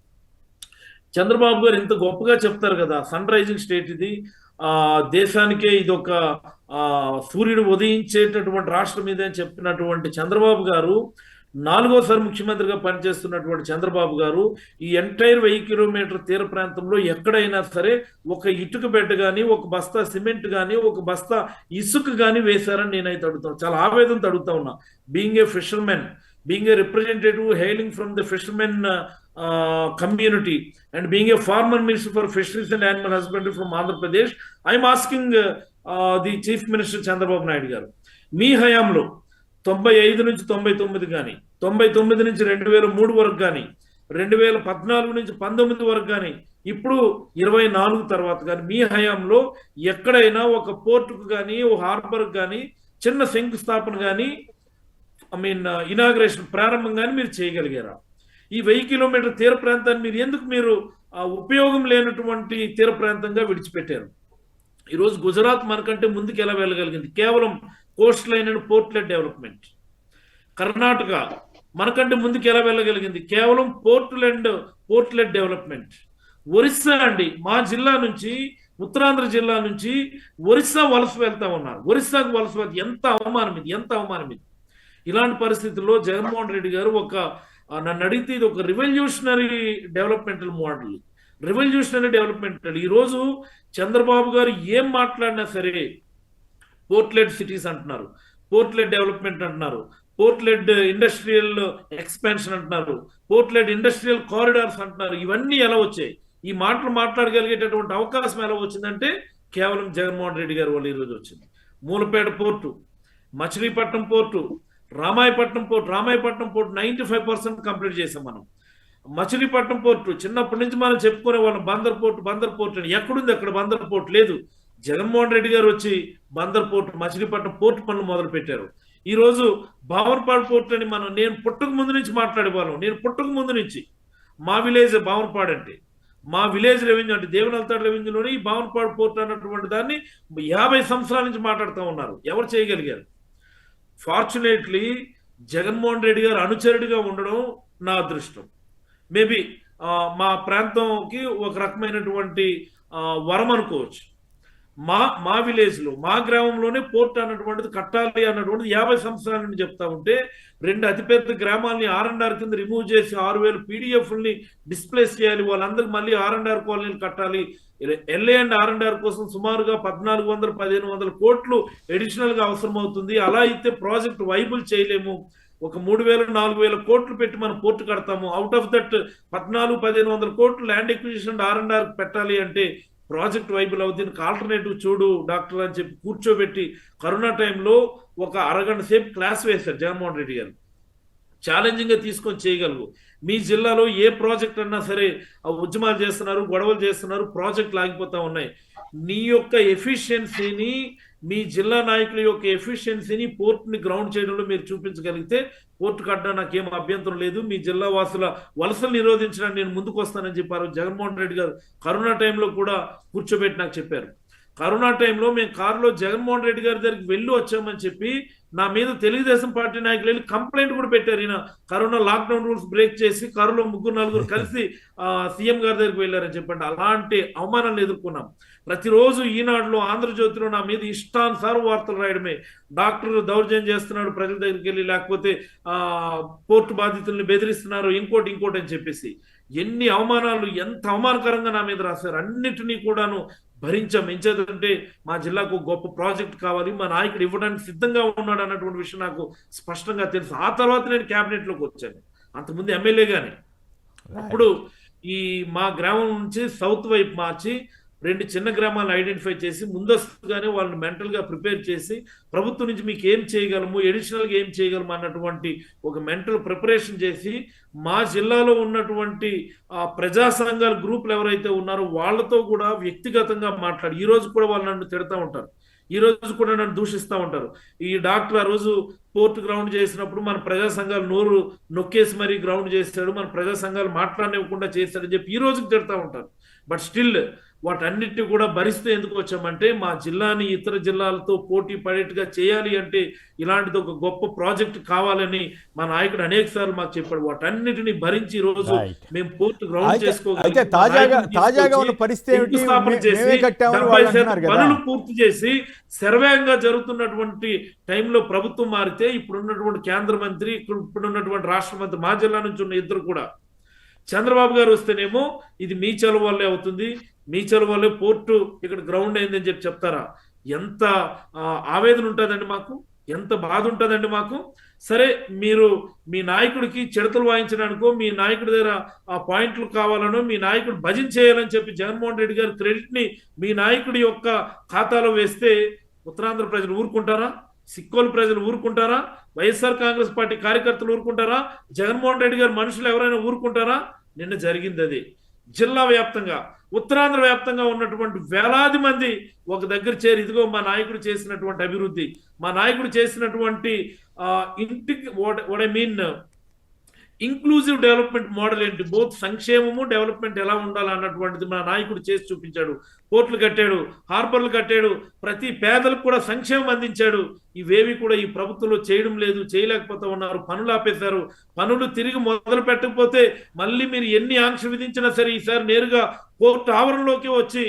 Speaker 3: చంద్రబాబు గారు ఇంత గొప్పగా చెప్తారు కదా, సన్ రైజింగ్ స్టేట్ ఇది, దేశానికే ఇదొక సూర్యుడు ఉదయించేటటువంటి రాష్ట్రం ఇదే అని చెప్పినటువంటి చంద్రబాబు గారు, 4వసారి ముఖ్యమంత్రిగా పనిచేస్తున్నటువంటి చంద్రబాబు గారు ఈ ఎంటైర్ 1000 కిలోమీటర్ తీర ప్రాంతంలో ఎక్కడైనా సరే ఒక ఇటుక బెడ్ కానీ, ఒక బస్తా సిమెంట్ కానీ, ఒక బస్తా ఇసుక కానీ వేశారని నేనైతే అడుగుతాను. చాలా ఆవేదనతో అడుగుతా ఉన్నా. Being a fishermen, being a representative hailing from the fishermen community and being a former minister for fisheries and animal husbandry from Andhra Pradesh, I am asking the Chief Minister Chandrababu Naidu garu, మీ హయాంలో 95 నుంచి 99 కానీ, 99 నుంచి 2003 వరకు కానీ, 2014 నుంచి 19 వరకు కానీ, ఇప్పుడు 24 తర్వాత కానీ మీ హయాంలో ఎక్కడైనా ఒక పోర్టుకు కానీ, ఒక హార్బర్కు కానీ చిన్న శంకుస్థాపన కానీ, ఇనాగ్రేషన్ ప్రారంభం కానీ మీరు చేయగలిగారా? ఈ 1000 కిలోమీటర్ తీర ప్రాంతాన్ని మీరు ఉపయోగం లేనటువంటి తీర ప్రాంతంగా విడిచిపెట్టారు? ఈరోజు గుజరాత్ మనకంటే ముందుకు ఎలా వెళ్ళగలిగింది? కేవలం coast line and port led development. Karnataka మనకంటే ముందుకు ఎలా వెళ్ళగలిగింది? కేవలం పోర్ట్లెట్ డెవలప్మెంట్. ఒరిస్సా అండి, మా జిల్లా నుంచి, ఉత్తరాంధ్ర జిల్లా నుంచి ఒరిస్సా వలస వెళ్తా ఉన్నారు. ఒరిస్సాకు వలస వెళ్తే ఎంత అవమానం ఇది, ఎంత అవమానం ఇది! ఇలాంటి పరిస్థితుల్లో జగన్మోహన్ రెడ్డి గారు నన్ను అడిగితే ఇది ఒక revolutionary developmental model, revolutionary developmental. ఈరోజు చంద్రబాబు గారు ఏం మాట్లాడినా సరే పోర్ట్లెట్ సిటీస్ అంటున్నారు, పోర్ట్లెట్ డెవలప్మెంట్ అంటున్నారు, పోర్ట్లెట్ ఇండస్ట్రియల్ ఎక్స్పాన్షన్ అంటున్నారు, పోర్ట్లెట్ ఇండస్ట్రియల్ కారిడార్స్ అంటున్నారు. ఇవన్నీ ఎలా వచ్చాయి? ఈ మాటలు మాట్లాడగలిగేటటువంటి అవకాశం ఎలా వచ్చిందంటే కేవలం జగన్మోహన్ రెడ్డి గారు వాళ్ళు ఈరోజు వచ్చింది. Mulapeta port, Machilipatnam port, Ramayapatnam port 95% complete చేసాం మనం. మచిలీపట్నం పోర్టు చిన్నప్పటి నుంచి మనం చెప్పుకునే వాళ్ళం, బందర్ పోర్టు అని. ఎక్కడుంది అక్కడ బందర్ పోర్టు? లేదు. జగన్మోహన్ రెడ్డి గారు వచ్చి బందర్ పోర్టు, మచిలీపట్నం పోర్టు పనులు మొదలు పెట్టారు. ఈ రోజు బావనపాడు పోర్టు అని నేను పుట్టక ముందు నుంచి మాట్లాడేవాళ్ళం. నేను పుట్టక ముందు నుంచి మా విలేజ్ బావనపాడు అంటే, మా విలేజ్ రెవెన్యూ అంటే దేవనల్తాడు రెవెన్యూలోని ఈ బావనపాడు పోర్టు అన్నటువంటి దాన్ని 50 సంవత్సరాల నుంచి మాట్లాడుతూ ఉన్నారు. ఎవరు చేయగలిగారు? ఫార్చునేట్లీ జగన్మోహన్ రెడ్డి గారు అనుచరుడిగా ఉండడం నా అదృష్టం. మేబీ మా ప్రాంతంకి ఒక రకమైనటువంటి వరం అనుకోవచ్చు. మా విలేజ్ లో, మా గ్రామంలోనే పోర్ట్ అన్నటువంటిది కట్టాలి అన్నటువంటిది 50 సంవత్సరాల నుండి చెప్తా ఉంటే, 2 అతిపెద్ద గ్రామాలని R&R కింద రిమూవ్ చేసి 6000 PDFల్ని డిస్ప్లేస్ చేయాలి, వాళ్ళందరికీ మళ్ళీ R&R కాలనీలు కట్టాలి. LA అండ్ R&R కోసం సుమారుగా 1400-1500 కోట్లు అడిషనల్ గా అవసరం అవుతుంది. అలా అయితే ప్రాజెక్ట్ వైబుల్ చేయలేము. ఒక 3000-4000 కోట్లు పెట్టి మనం పోర్టు కడతాము. అవుట్ ఆఫ్ దట్ 1400-1500 కోట్లు ల్యాండ్ ఎక్విజిషన్ R&R పెట్టాలి అంటే ప్రాజెక్ట్ వైబుల్ అవుతుంది. ఆల్టర్నేటివ్ చూడు డాక్టర్ అని చెప్పి కూర్చోబెట్టి కరోనా టైంలో ఒక అరగంట సేపు క్లాస్ వేశారు జగన్మోహన్ రెడ్డి గారు. ఛాలెంజింగ్ గా తీసుకొని చేయగలవు. మీ జిల్లాలో ఏ ప్రాజెక్ట్ అన్నా సరే ఉద్యమాలు చేస్తున్నారు, గొడవలు చేస్తున్నారు, ప్రాజెక్టులు ఆగిపోతా ఉన్నాయి. నీ యొక్క ఎఫిషియన్సీని, మీ జిల్లా నాయకుల యొక్క ఎఫిషియన్సీని పోర్టుని గ్రౌండ్ చేయడంలో మీరు చూపించగలిగితే పోర్టు కట్టడం నాకేం అభ్యంతరం లేదు. మీ జిల్లా వాసుల వలసలు నిరోధించడానికి నేను ముందుకు వస్తానని చెప్పారు జగన్మోహన్ రెడ్డి గారు. కరోనా టైంలో కూడా కూర్చోబెట్టి నాకు చెప్పారు. కరోనా టైంలో మేము కారులో జగన్మోహన్ రెడ్డి గారి దగ్గరికి వెళ్ళి వచ్చామని చెప్పి నా మీద తెలుగుదేశం పార్టీ నాయకులు వెళ్ళి కంప్లైంట్ కూడా పెట్టారు. ఈయన కరోనా లాక్డౌన్ రూల్స్ బ్రేక్ చేసి కారులో 3-4 కలిసి సీఎం గారి దగ్గరికి వెళ్ళారని చెప్పండి. అలాంటి అవమానాలను ఎదుర్కొన్నాం. ప్రతిరోజు ఈనాడులో, ఆంధ్రజ్యోతిలో నా మీద ఇష్టానుసారం వార్తలు రాయడమే. డాక్టర్ దౌర్జన్యం చేస్తున్నాడు ప్రజల దగ్గరికి వెళ్ళి, లేకపోతే పోర్టు బాధితుల్ని బెదిరిస్తున్నారు, ఇంకోటి అని చెప్పేసి ఎన్ని అవమానాలు, ఎంత అవమానకరంగా నా మీద రాశారు. అన్నిటినీ కూడాను ఎంచేదంటే మా జిల్లాకు గొప్ప ప్రాజెక్ట్ కావాలి, మా నాయకుడు ఇవ్వడానికి సిద్ధంగా ఉన్నాడు అన్నటువంటి విషయం నాకు స్పష్టంగా తెలుసు. ఆ తర్వాత నేను క్యాబినెట్లోకి వచ్చాను, అంతకుముందు ఎమ్మెల్యేగానే. అప్పుడు ఈ మా గ్రామం నుంచి సౌత్ వైపు మార్చి 2 చిన్న గ్రామాలను ఐడెంటిఫై చేసి ముందస్తుగానే వాళ్ళని మెంటల్గా ప్రిపేర్ చేసి ప్రభుత్వం నుంచి మీకు ఏం చేయగలము, ఎడిషనల్గా ఏం చేయగలము అన్నటువంటి ఒక మెంటల్ ప్రిపరేషన్ చేసి మా జిల్లాలో ఉన్నటువంటి ప్రజా సంఘాల గ్రూపులు ఎవరైతే ఉన్నారో వాళ్ళతో కూడా వ్యక్తిగతంగా మాట్లాడి, ఈ రోజు కూడా వాళ్ళు నన్ను తిడతా ఉంటారు, ఈ రోజు కూడా నన్ను దూషిస్తూ ఉంటారు. ఈ డాక్టర్ ఆ రోజు పోర్ట్ గ్రౌండ్ చేసినప్పుడు మన ప్రజా సంఘాలు నోరు నొక్కేసి మరీ గ్రౌండ్ చేశాడు, మన ప్రజా సంఘాలు మాట్లాడనివ్వకుండా చేశాడని చెప్పి ఈ రోజుకి తిడతా ఉంటారు. బట్ స్టిల్ వాటన్నిటిని కూడా భరిస్తూ ఎందుకు వచ్చామంటే మా జిల్లాని ఇతర జిల్లాలతో పోటీ పడేట్టుగా చేయాలి అంటే ఇలాంటిది ఒక గొప్ప ప్రాజెక్ట్ కావాలని మా నాయకుడు అనేక సార్లు మాకు చెప్పాడు. వాటన్నిటిని భరించి ఈ రోజు మేము పోర్ట్ గ్రౌండ్ చేసుకోగలిగి పనులు పూర్తి చేసి సర్వేంగా జరుగుతున్నటువంటి టైంలో ప్రభుత్వం మారితే ఇప్పుడున్నటువంటి కేంద్ర మంత్రి, ఇప్పుడున్నటువంటి రాష్ట్ర మంత్రి, మా జిల్లా నుంచి ఉన్న ఇద్దరు కూడా చంద్రబాబు గారు వస్తేనేమో ఇది మీ చలువ వల్లే అవుతుంది, మీ చలువ వల్లే పోర్టు ఇక్కడ గ్రౌండ్ అయిందని చెప్పి చెప్తారా? ఎంత ఆవేదన ఉంటుందండి మాకు, ఎంత బాధ ఉంటుందండి మాకు. సరే, మీరు మీ నాయకుడికి చిడతలు వాయించడానికో, మీ నాయకుడి దగ్గర ఆ పాయింట్లు కావాలనో, మీ నాయకుడు భజన చేయాలని చెప్పి జగన్మోహన్ రెడ్డి గారి క్రెడిట్ ని మీ నాయకుడి యొక్క ఖాతాలో వేస్తే ఉత్తరాంధ్ర ప్రజలు ఊరుకుంటారా? సిక్కోలు ప్రజలు ఊరుకుంటారా? వైఎస్ఆర్ కాంగ్రెస్ పార్టీ కార్యకర్తలు ఊరుకుంటారా? జగన్మోహన్ రెడ్డి గారి మనుషులు ఎవరైనా ఊరుకుంటారా? నిన్న జరిగింది అది. జిల్లా వ్యాప్తంగా, ఉత్తరాంధ్ర వ్యాప్తంగా ఉన్నటువంటి వేలాది మంది ఒక దగ్గర చేరి ఇదిగో మా నాయకుడు చేసినటువంటి అభివృద్ధి, మా నాయకుడు చేసినటువంటి ఇంటికి what I mean inclusive development model ఏంటి, బోత్ సంక్షేమము డెవలప్మెంట్ ఎలా ఉండాలి అన్నటువంటిది మా నాయకుడు చేసి చూపించాడు. పోర్టులు కట్టాడు, హార్బర్లు కట్టాడు, ప్రతి పేదలకు కూడా సంక్షేమం అందించాడు. ఇవేవి కూడా ఈ ప్రభుత్వంలో చేయడం లేదు, చేయలేకపోతా ఉన్నారు, పనులు ఆపేశారు. పనులు తిరిగి మొదలు పెట్టకపోతే మళ్ళీ మీరు ఎన్ని ఆంక్ష విధించినా సరే ఈసారి నేరుగా కోర్టు ఆవరణలోకి వచ్చి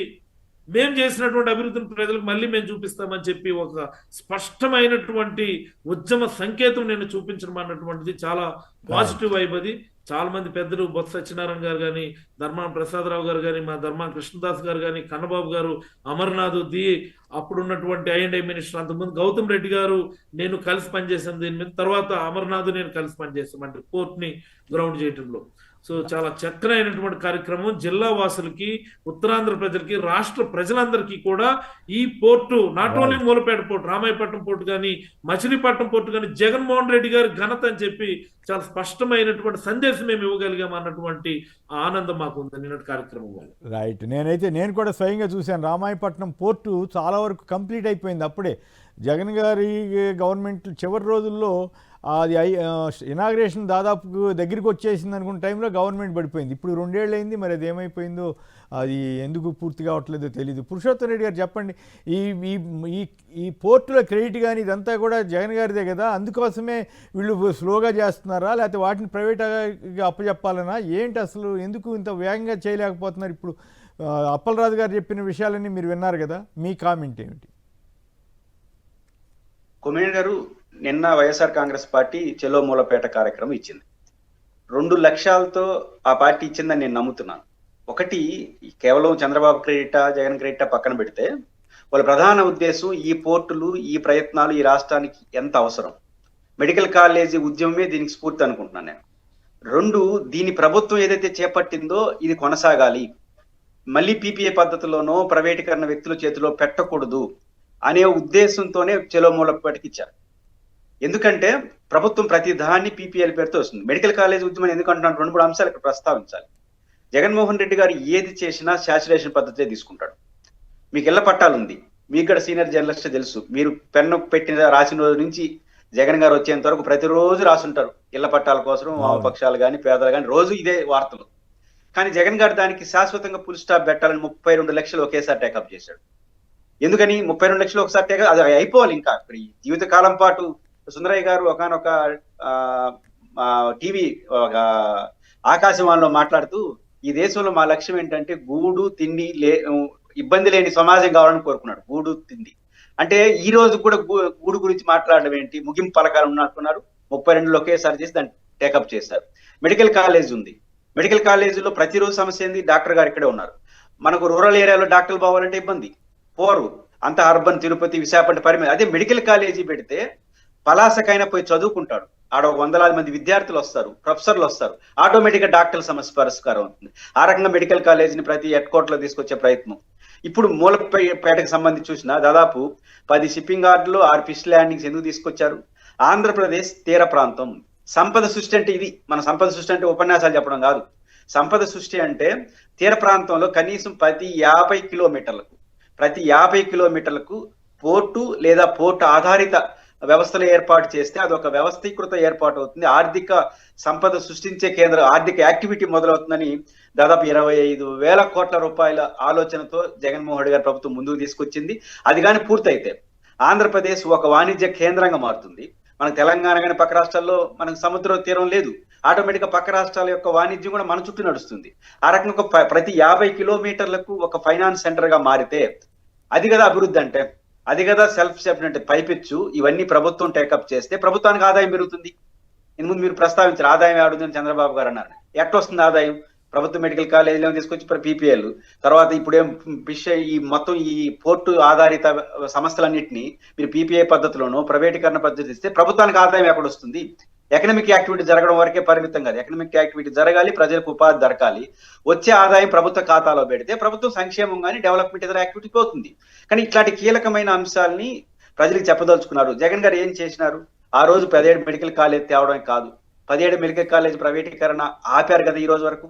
Speaker 3: మేము చేసినటువంటి అభివృద్ధిని ప్రజలకు మళ్ళీ మేము చూపిస్తామని చెప్పి ఒక స్పష్టమైనటువంటి ఉద్యమ సంకేతం నేను చూపించడం అన్నటువంటిది చాలా పాజిటివ్ వైబ్. అది చాలా మంది పెద్దలు, బొత్స సత్యనారాయణ గారు కానీ, ధర్మాన ప్రసాదరావు గారు కానీ, మా ధర్మాన కృష్ణదాస్ గారు కానీ, కన్నబాబు గారు, అమర్నాథ్ అప్పుడున్నటువంటి I&I మినిస్టర్, అంతకుముందు గౌతమ్ రెడ్డి గారు, నేను కలిసి పనిచేసాను దీని మీద, తర్వాత అమర్నాథ్ నేను కలిసి పనిచేస్తాం అంటే పోర్ట్ ని గ్రౌండ్ చేయడంలో. సో చాలా చక్కనైనటువంటి కార్యక్రమం. జిల్లా వాసులకి, ఉత్తరాంధ్ర ప్రజలకి, రాష్ట్ర ప్రజలందరికీ కూడా ఈ port not only Mulapeta port, Ramayapatnam port కానీ, మచిలీపట్నం పోర్టు కానీ జగన్మోహన్ రెడ్డి గారి ఘనత అని చెప్పి చాలా స్పష్టమైనటువంటి సందేశం మేము ఇవ్వగలిగాం అన్నటువంటి ఆనందం మాకు ఉంది నిన్నటి కార్యక్రమం వల్ల.
Speaker 1: రైట్. నేను కూడా స్వయంగా చూశాను. రామాయపట్నం పోర్టు చాలా వరకు కంప్లీట్ అయిపోయింది. అప్పుడే జగన్ గారి గవర్నమెంట్ చివరి రోజుల్లో అది ఇనాగ్రేషన్ దాదాపు దగ్గరికి వచ్చేసింది అనుకున్న టైంలో గవర్నమెంట్ పడిపోయింది. ఇప్పుడు 2 ఏళ్ళు అయింది, మరి అది ఏమైపోయిందో, అది ఎందుకు పూర్తి కావట్లేదో తెలియదు. పురుషోత్తం రెడ్డి గారు చెప్పండి, ఈ ఈ ఈ పోర్టుల క్రెడిట్ కానీ ఇదంతా కూడా జగన్ గారిదే కదా, అందుకోసమే వీళ్ళు స్లోగా చేస్తున్నారా, లేకపోతే వాటిని ప్రైవేట్గా అప్పచెప్పాలనా, ఏంటి అసలు ఎందుకు ఇంత వేగంగా చేయలేకపోతున్నారు? ఇప్పుడు అప్పలరాజు గారు చెప్పిన విషయాలన్నీ మీరు విన్నారు కదా, మీ కామెంట్ ఏమిటి?
Speaker 2: కొమేన్ గారు, నిన్న వైఎస్ఆర్ కాంగ్రెస్ పార్టీ చెలో మూలపేట కార్యక్రమం ఇచ్చింది. 2 లక్ష్యాలతో ఆ పార్టీ ఇచ్చిందని నేను నమ్ముతున్నాను. ఒకటి, కేవలం చంద్రబాబు క్రెడిటా జగన్ క్రెడిటా పక్కన పెడితే వాళ్ళ ప్రధాన ఉద్దేశం ఈ పోర్టులు, ఈ ప్రయత్నాలు ఈ రాష్ట్రానికి ఎంత అవసరం, మెడికల్ కాలేజీ ఉద్యమమే దీనికి స్ఫూర్తి అనుకుంటున్నాను నేను. 2, దీని ప్రభుత్వం ఏదైతే చేపట్టిందో ఇది కొనసాగాలి, మళ్ళీ PPA పద్ధతిలోనో ప్రైవేటీకరణ వ్యక్తుల చేతిలో పెట్టకూడదు అనే ఉద్దేశంతోనే చెలో మూలపేటకి ఇచ్చారు. ఎందుకంటే ప్రభుత్వం ప్రతి దాన్ని PPL పేరుతో వస్తుంది. మెడికల్ కాలేజ్ ఉద్యమం ఎందుకంటున్నాను, 2-3 అంశాలు ఇక్కడ ప్రస్తావించాలి. జగన్మోహన్ రెడ్డి గారు ఏది చేసినా శాచురేషన్ పద్ధతే తీసుకుంటాడు. మీకు ఇళ్ల పట్టాలు ఉంది, మీకు కూడా సీనియర్ జర్నలిస్ట్ తెలుసు, మీరు పెన్ను పెట్టిన రాసిన రోజు నుంచి జగన్ గారు వచ్చేంత వరకు ప్రతిరోజు రాసుంటారు ఇళ్ల పట్టాల కోసం, వామపక్షాలు కానీ పేదలు కానీ, రోజు ఇదే వార్తలు. కానీ జగన్ గారు దానికి శాశ్వతంగా ఫుల్ స్టాప్ పెట్టాలని 32 లక్షలు ఒకేసారి టేకప్ చేశాడు. ఎందుకని 32 లక్షలు ఒకసారి టేకప్, అది అయిపోవాలి. ఇంకా జీవిత కాలం పాటు సుందరయ్య గారు ఒకనొక టీవీ ఆకాశవాణిలో మాట్లాడుతూ, ఈ దేశంలో మా లక్ష్యం ఏంటంటే గూడు తిండి ఇబ్బంది లేని సమాజం కావాలని కోరుకున్నాడు. గూడు తిండి అంటే ఈ రోజు కూడా గూడు గురించి మాట్లాడడం ఏంటి, ముగింపు పలకాలు ఉన్నట్టున్నారు. 32 ఒకేసారి చేసి దాన్ని టేకప్ చేశారు. మెడికల్ కాలేజ్ ఉంది, మెడికల్ కాలేజీలో ప్రతిరోజు సమస్య ఏంది, డాక్టర్ గారు ఇక్కడే ఉన్నారు. మనకు రూరల్ ఏరియాలో డాక్టర్లు పోవాలంటే ఇబ్బంది, పోరు. అంత అర్బన్ తిరుపతి, విశాఖపట్నం పరిమితి. అదే మెడికల్ కాలేజీ పెడితే పలాసకైనా పోయి చదువుకుంటాడు, ఆడ 100 మంది విద్యార్థులు వస్తారు, ప్రొఫెసర్లు వస్తారు, ఆటోమేటిక్ గా డాక్టర్ల సమస్య పరిష్కారం అవుతుంది. ఆ రకంగా మెడికల్ కాలేజీని ప్రతి హెడ్ క్వార్టర్ లో తీసుకొచ్చే ప్రయత్నం. ఇప్పుడు మూలపేటకు సంబంధించి చూసినా దాదాపు 10 షిప్పింగ్ యార్డులు, 6 ఫిష్ ల్యాండింగ్స్ ఎందుకు తీసుకొచ్చారు? ఆంధ్రప్రదేశ్ తీర ప్రాంతం, సంపద సృష్టి అంటే ఇది. మన సంపద సృష్టి అంటే ఉపన్యాసాలు చెప్పడం కాదు. సంపద సృష్టి అంటే తీర ప్రాంతంలో కనీసం ప్రతి 50 కిలోమీటర్లకు పోర్టు లేదా పోర్టు ఆధారిత వ్యవస్థలు ఏర్పాటు చేస్తే అదొక వ్యవస్థీకృత ఏర్పాటు అవుతుంది. ఆర్థిక సంపద సృష్టించే కేంద్రం, ఆర్థిక యాక్టివిటీ మొదలవుతుందని దాదాపు 25,000 కోట్ల రూపాయల ఆలోచనతో జగన్మోహన్ రెడ్డి గారి ప్రభుత్వం ముందుకు తీసుకొచ్చింది. అది కానీ పూర్తయితే ఆంధ్రప్రదేశ్ ఒక వాణిజ్య కేంద్రంగా మారుతుంది. మనకు తెలంగాణ కానీ పక్క రాష్ట్రాల్లో మనకు సముద్ర తీరం లేదు, ఆటోమేటిక్ గా పక్క రాష్ట్రాల యొక్క వాణిజ్యం కూడా మన చుట్టూ నడుస్తుంది. ఆ రకంగా ప్రతి 50 కిలోమీటర్లకు ఒక ఫైనాన్స్ సెంటర్ గా మారితే అది కదా అభివృద్ధి అంటే, అది కదా సెల్ఫ్ సెఫినెంట్. పైపెచ్చు ఇవన్నీ ప్రభుత్వం టేకప్ చేస్తే ప్రభుత్వానికి ఆదాయం పెరుగుతుంది. ముందు మీరు ప్రస్తావించారు ఆదాయం ఆడుతుందని చంద్రబాబు గారు అన్నారు. ఎట్లా వస్తుంది ఆదాయం? ప్రభుత్వ మెడికల్ కాలేజీలో తీసుకొచ్చి పీపీఎల్, తర్వాత ఇప్పుడేం ఫిష్, ఈ మొత్తం ఈ పోర్టు ఆధారిత సంస్థలన్నింటినీ మీరు పీపీఐ పద్ధతిలోనూ ప్రైవేటీకరణ పద్ధతి ఇస్తే ప్రభుత్వానికి ఆదాయం ఎక్కడ వస్తుంది? ఎకనామిక్ యాక్టివిటీ జరగడం వరకే పరిమితం కాదు, ఎకనామిక్ యాక్టివిటీ జరగాలి, ప్రజలకు ఉపాధి దొరకాలి. వచ్చే ఆదాయం ప్రభుత్వ ఖాతాలో పెడితే ప్రభుత్వం సంక్షేమం కానీ డెవలప్మెంట్ ఇతర యాక్టివిటీ పోతుంది. కానీ ఇట్లాంటి కీలకమైన అంశాలని ప్రజలకు చెప్పదలుచుకున్నారు. జగన్ గారు ఏం చేసినారు? ఆ రోజు 17 మెడికల్ కాలేజ్ తేవడం కాదు, 17 మెడికల్ కాలేజ్ ప్రైవేటీకరణ ఆపారు కదా. ఈ రోజు వరకు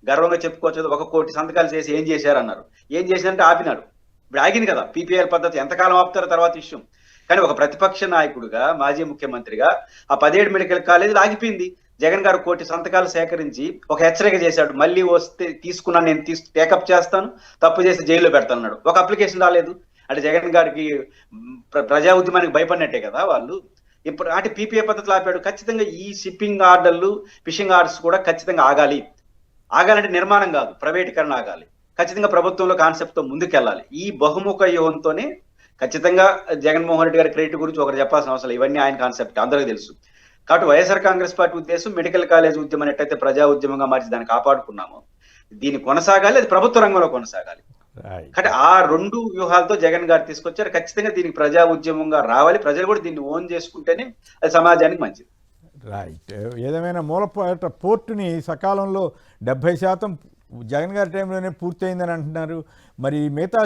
Speaker 2: గర్వంగా చెప్పుకోవచ్చు, 1 కోటి సంతకాలు చేసి ఏం చేశారన్నారు. ఏం చేశారంటే ఆపినాడు. ఇప్పుడు ఆగింది కదా పీపీఎల్ పద్ధతి. ఎంతకాలం ఆపుతారో తర్వాత విషయం. కానీ ఒక ప్రతిపక్ష నాయకుడిగా, మాజీ ముఖ్యమంత్రిగా ఆ 17 మెడికల్ కాలేజీలు ఆగిపోయింది. జగన్ గారు 1 కోటి సంతకాలు సేకరించి ఒక హెచ్చరిక చేశాడు, మళ్ళీ వస్తే తీసుకున్నాను, నేను టేకప్ చేస్తాను, తప్పు చేసి జైల్లో పెడతానన్నాడు. ఒక అప్లికేషన్ రాలేదు అంటే జగన్ గారికి ప్రజా ఉద్యమానికి భయపడినట్టే కదా వాళ్ళు. ఇప్పుడు అంటే పీపీఏ పద్ధతులు ఆపాడు. ఖచ్చితంగా ఈ షిప్పింగ్ ఆర్డర్లు, ఫిషింగ్ ఆర్డర్స్ కూడా ఖచ్చితంగా ఆగాలంటే నిర్మాణం కాదు, ప్రైవేటీకరణ ఆగాలి. ఖచ్చితంగా ప్రభుత్వంలో కాన్సెప్ట్ తో ముందుకెళ్ళాలి. ఈ బహుముఖ వ్యూహంతోనే ఖచ్చితంగా జగన్మోహన్ రెడ్డి గారి క్రెడిట్ గురించి ఒకరు చెప్పాల్సిన అవసరం, ఇవన్నీ ఆయన కాన్సెప్ట్ అందరికీ తెలుసు. కాబట్టి వైఎస్ఆర్ కాంగ్రెస్ పార్టీ ఉద్దేశం మెడికల్ కాలేజ్ ఉద్యమం ఎట్టయితే ప్రజా ఉద్యమంగా మార్చి దాన్ని కాపాడుకున్నామో దీన్ని కొనసాగాలి, అది ప్రభుత్వ రంగంలో కొనసాగాలి. కాబట్టి ఆ 2 వ్యూహాలతో జగన్ గారు తీసుకొచ్చారు. ఖచ్చితంగా దీనికి ప్రజా ఉద్యమంగా రావాలి, ప్రజలు కూడా దీన్ని ఓన్ చేసుకుంటేనే అది సమాజానికి మంచిది.
Speaker 1: రైట్. ఏదేమైనా మూలపేట పోర్టుని సకాలంలో 70% జగన్ గారి టైంలోనే పూర్తయిందని అంటున్నారు. మరి మిగతా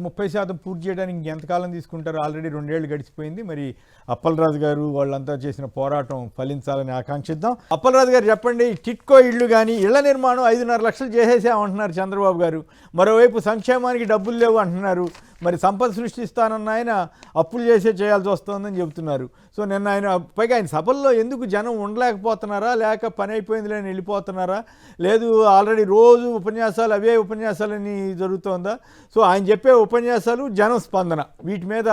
Speaker 1: 30% పూర్తి చేయడానికి ఇంకెంతకాలం తీసుకుంటారు? ఆల్రెడీ 2 ఏళ్ళు గడిచిపోయింది. మరి అప్పలరాజు గారు వాళ్ళంతా చేసిన పోరాటం ఫలించాలని ఆకాంక్షిద్దాం. అప్పలరాజు గారు చెప్పండి, టిట్కో ఇళ్ళు కానీ ఇళ్ల నిర్మాణం 5.5 లక్షలు చేసేసామంటున్నారు చంద్రబాబు గారు. మరోవైపు సంక్షేమానికి డబ్బులు లేవు అంటున్నారు. మరి సంపద సృష్టిస్తానన్న ఆయన అప్పులు చేయాల్సి వస్తుందని చెబుతున్నారు. సో నిన్న ఆయన పైగా ఆయన సభల్లో ఎందుకు జనం ఉండలేకపోతున్నారా, లేక పని అయిపోయిందిలే అని వెళ్ళిపోతున్నారా, లేదు ఆల్రెడీ రోజు ఉపన్యాసాలు అవే ఉపన్యాసాలని జరుగుతోందా? సో ఆయన చెప్పే ఉపన్యాసాలు, జనం స్పందన, వీటి మీద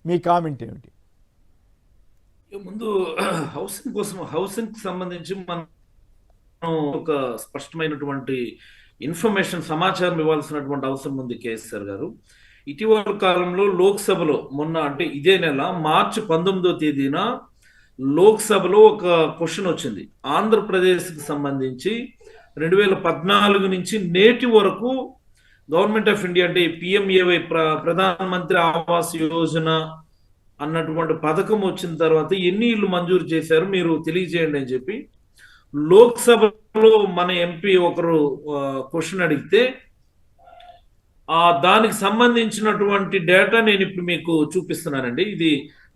Speaker 1: మీ కామెంట్ ఏమిటి?
Speaker 3: ముందు హౌసింగ్ సంబంధించి మనం ఒక స్పష్టమైనటువంటి ఇన్ఫర్మేషన్, సమాచారం ఇవ్వాల్సినటువంటి అవసరం ఉంది. కేసీఆర్ గారు ఇటీవల కాలంలో లోక్సభలో మొన్న అంటే ఇదే నెల మార్చి 19వ తేదీన లోక్సభలో ఒక క్వశ్చన్ వచ్చింది. ఆంధ్రప్రదేశ్కి సంబంధించి 2014 నుంచి నేటి వరకు గవర్నమెంట్ ఆఫ్ ఇండియా అంటే పిఎంఏవై, ప్రధానమంత్రి ఆవాస్ యోజన అన్నటువంటి పథకం వచ్చిన తర్వాత ఎన్ని ఇళ్ళు మంజూరు చేశారు మీరు తెలియజేయండి అని చెప్పి లోక్సభలో మన ఎంపీ ఒకరు క్వశ్చన్ అడిగితే దానికి సంబంధించినటువంటి డేటా నేను ఇప్పుడు మీకు చూపిస్తున్నానండి. ఇది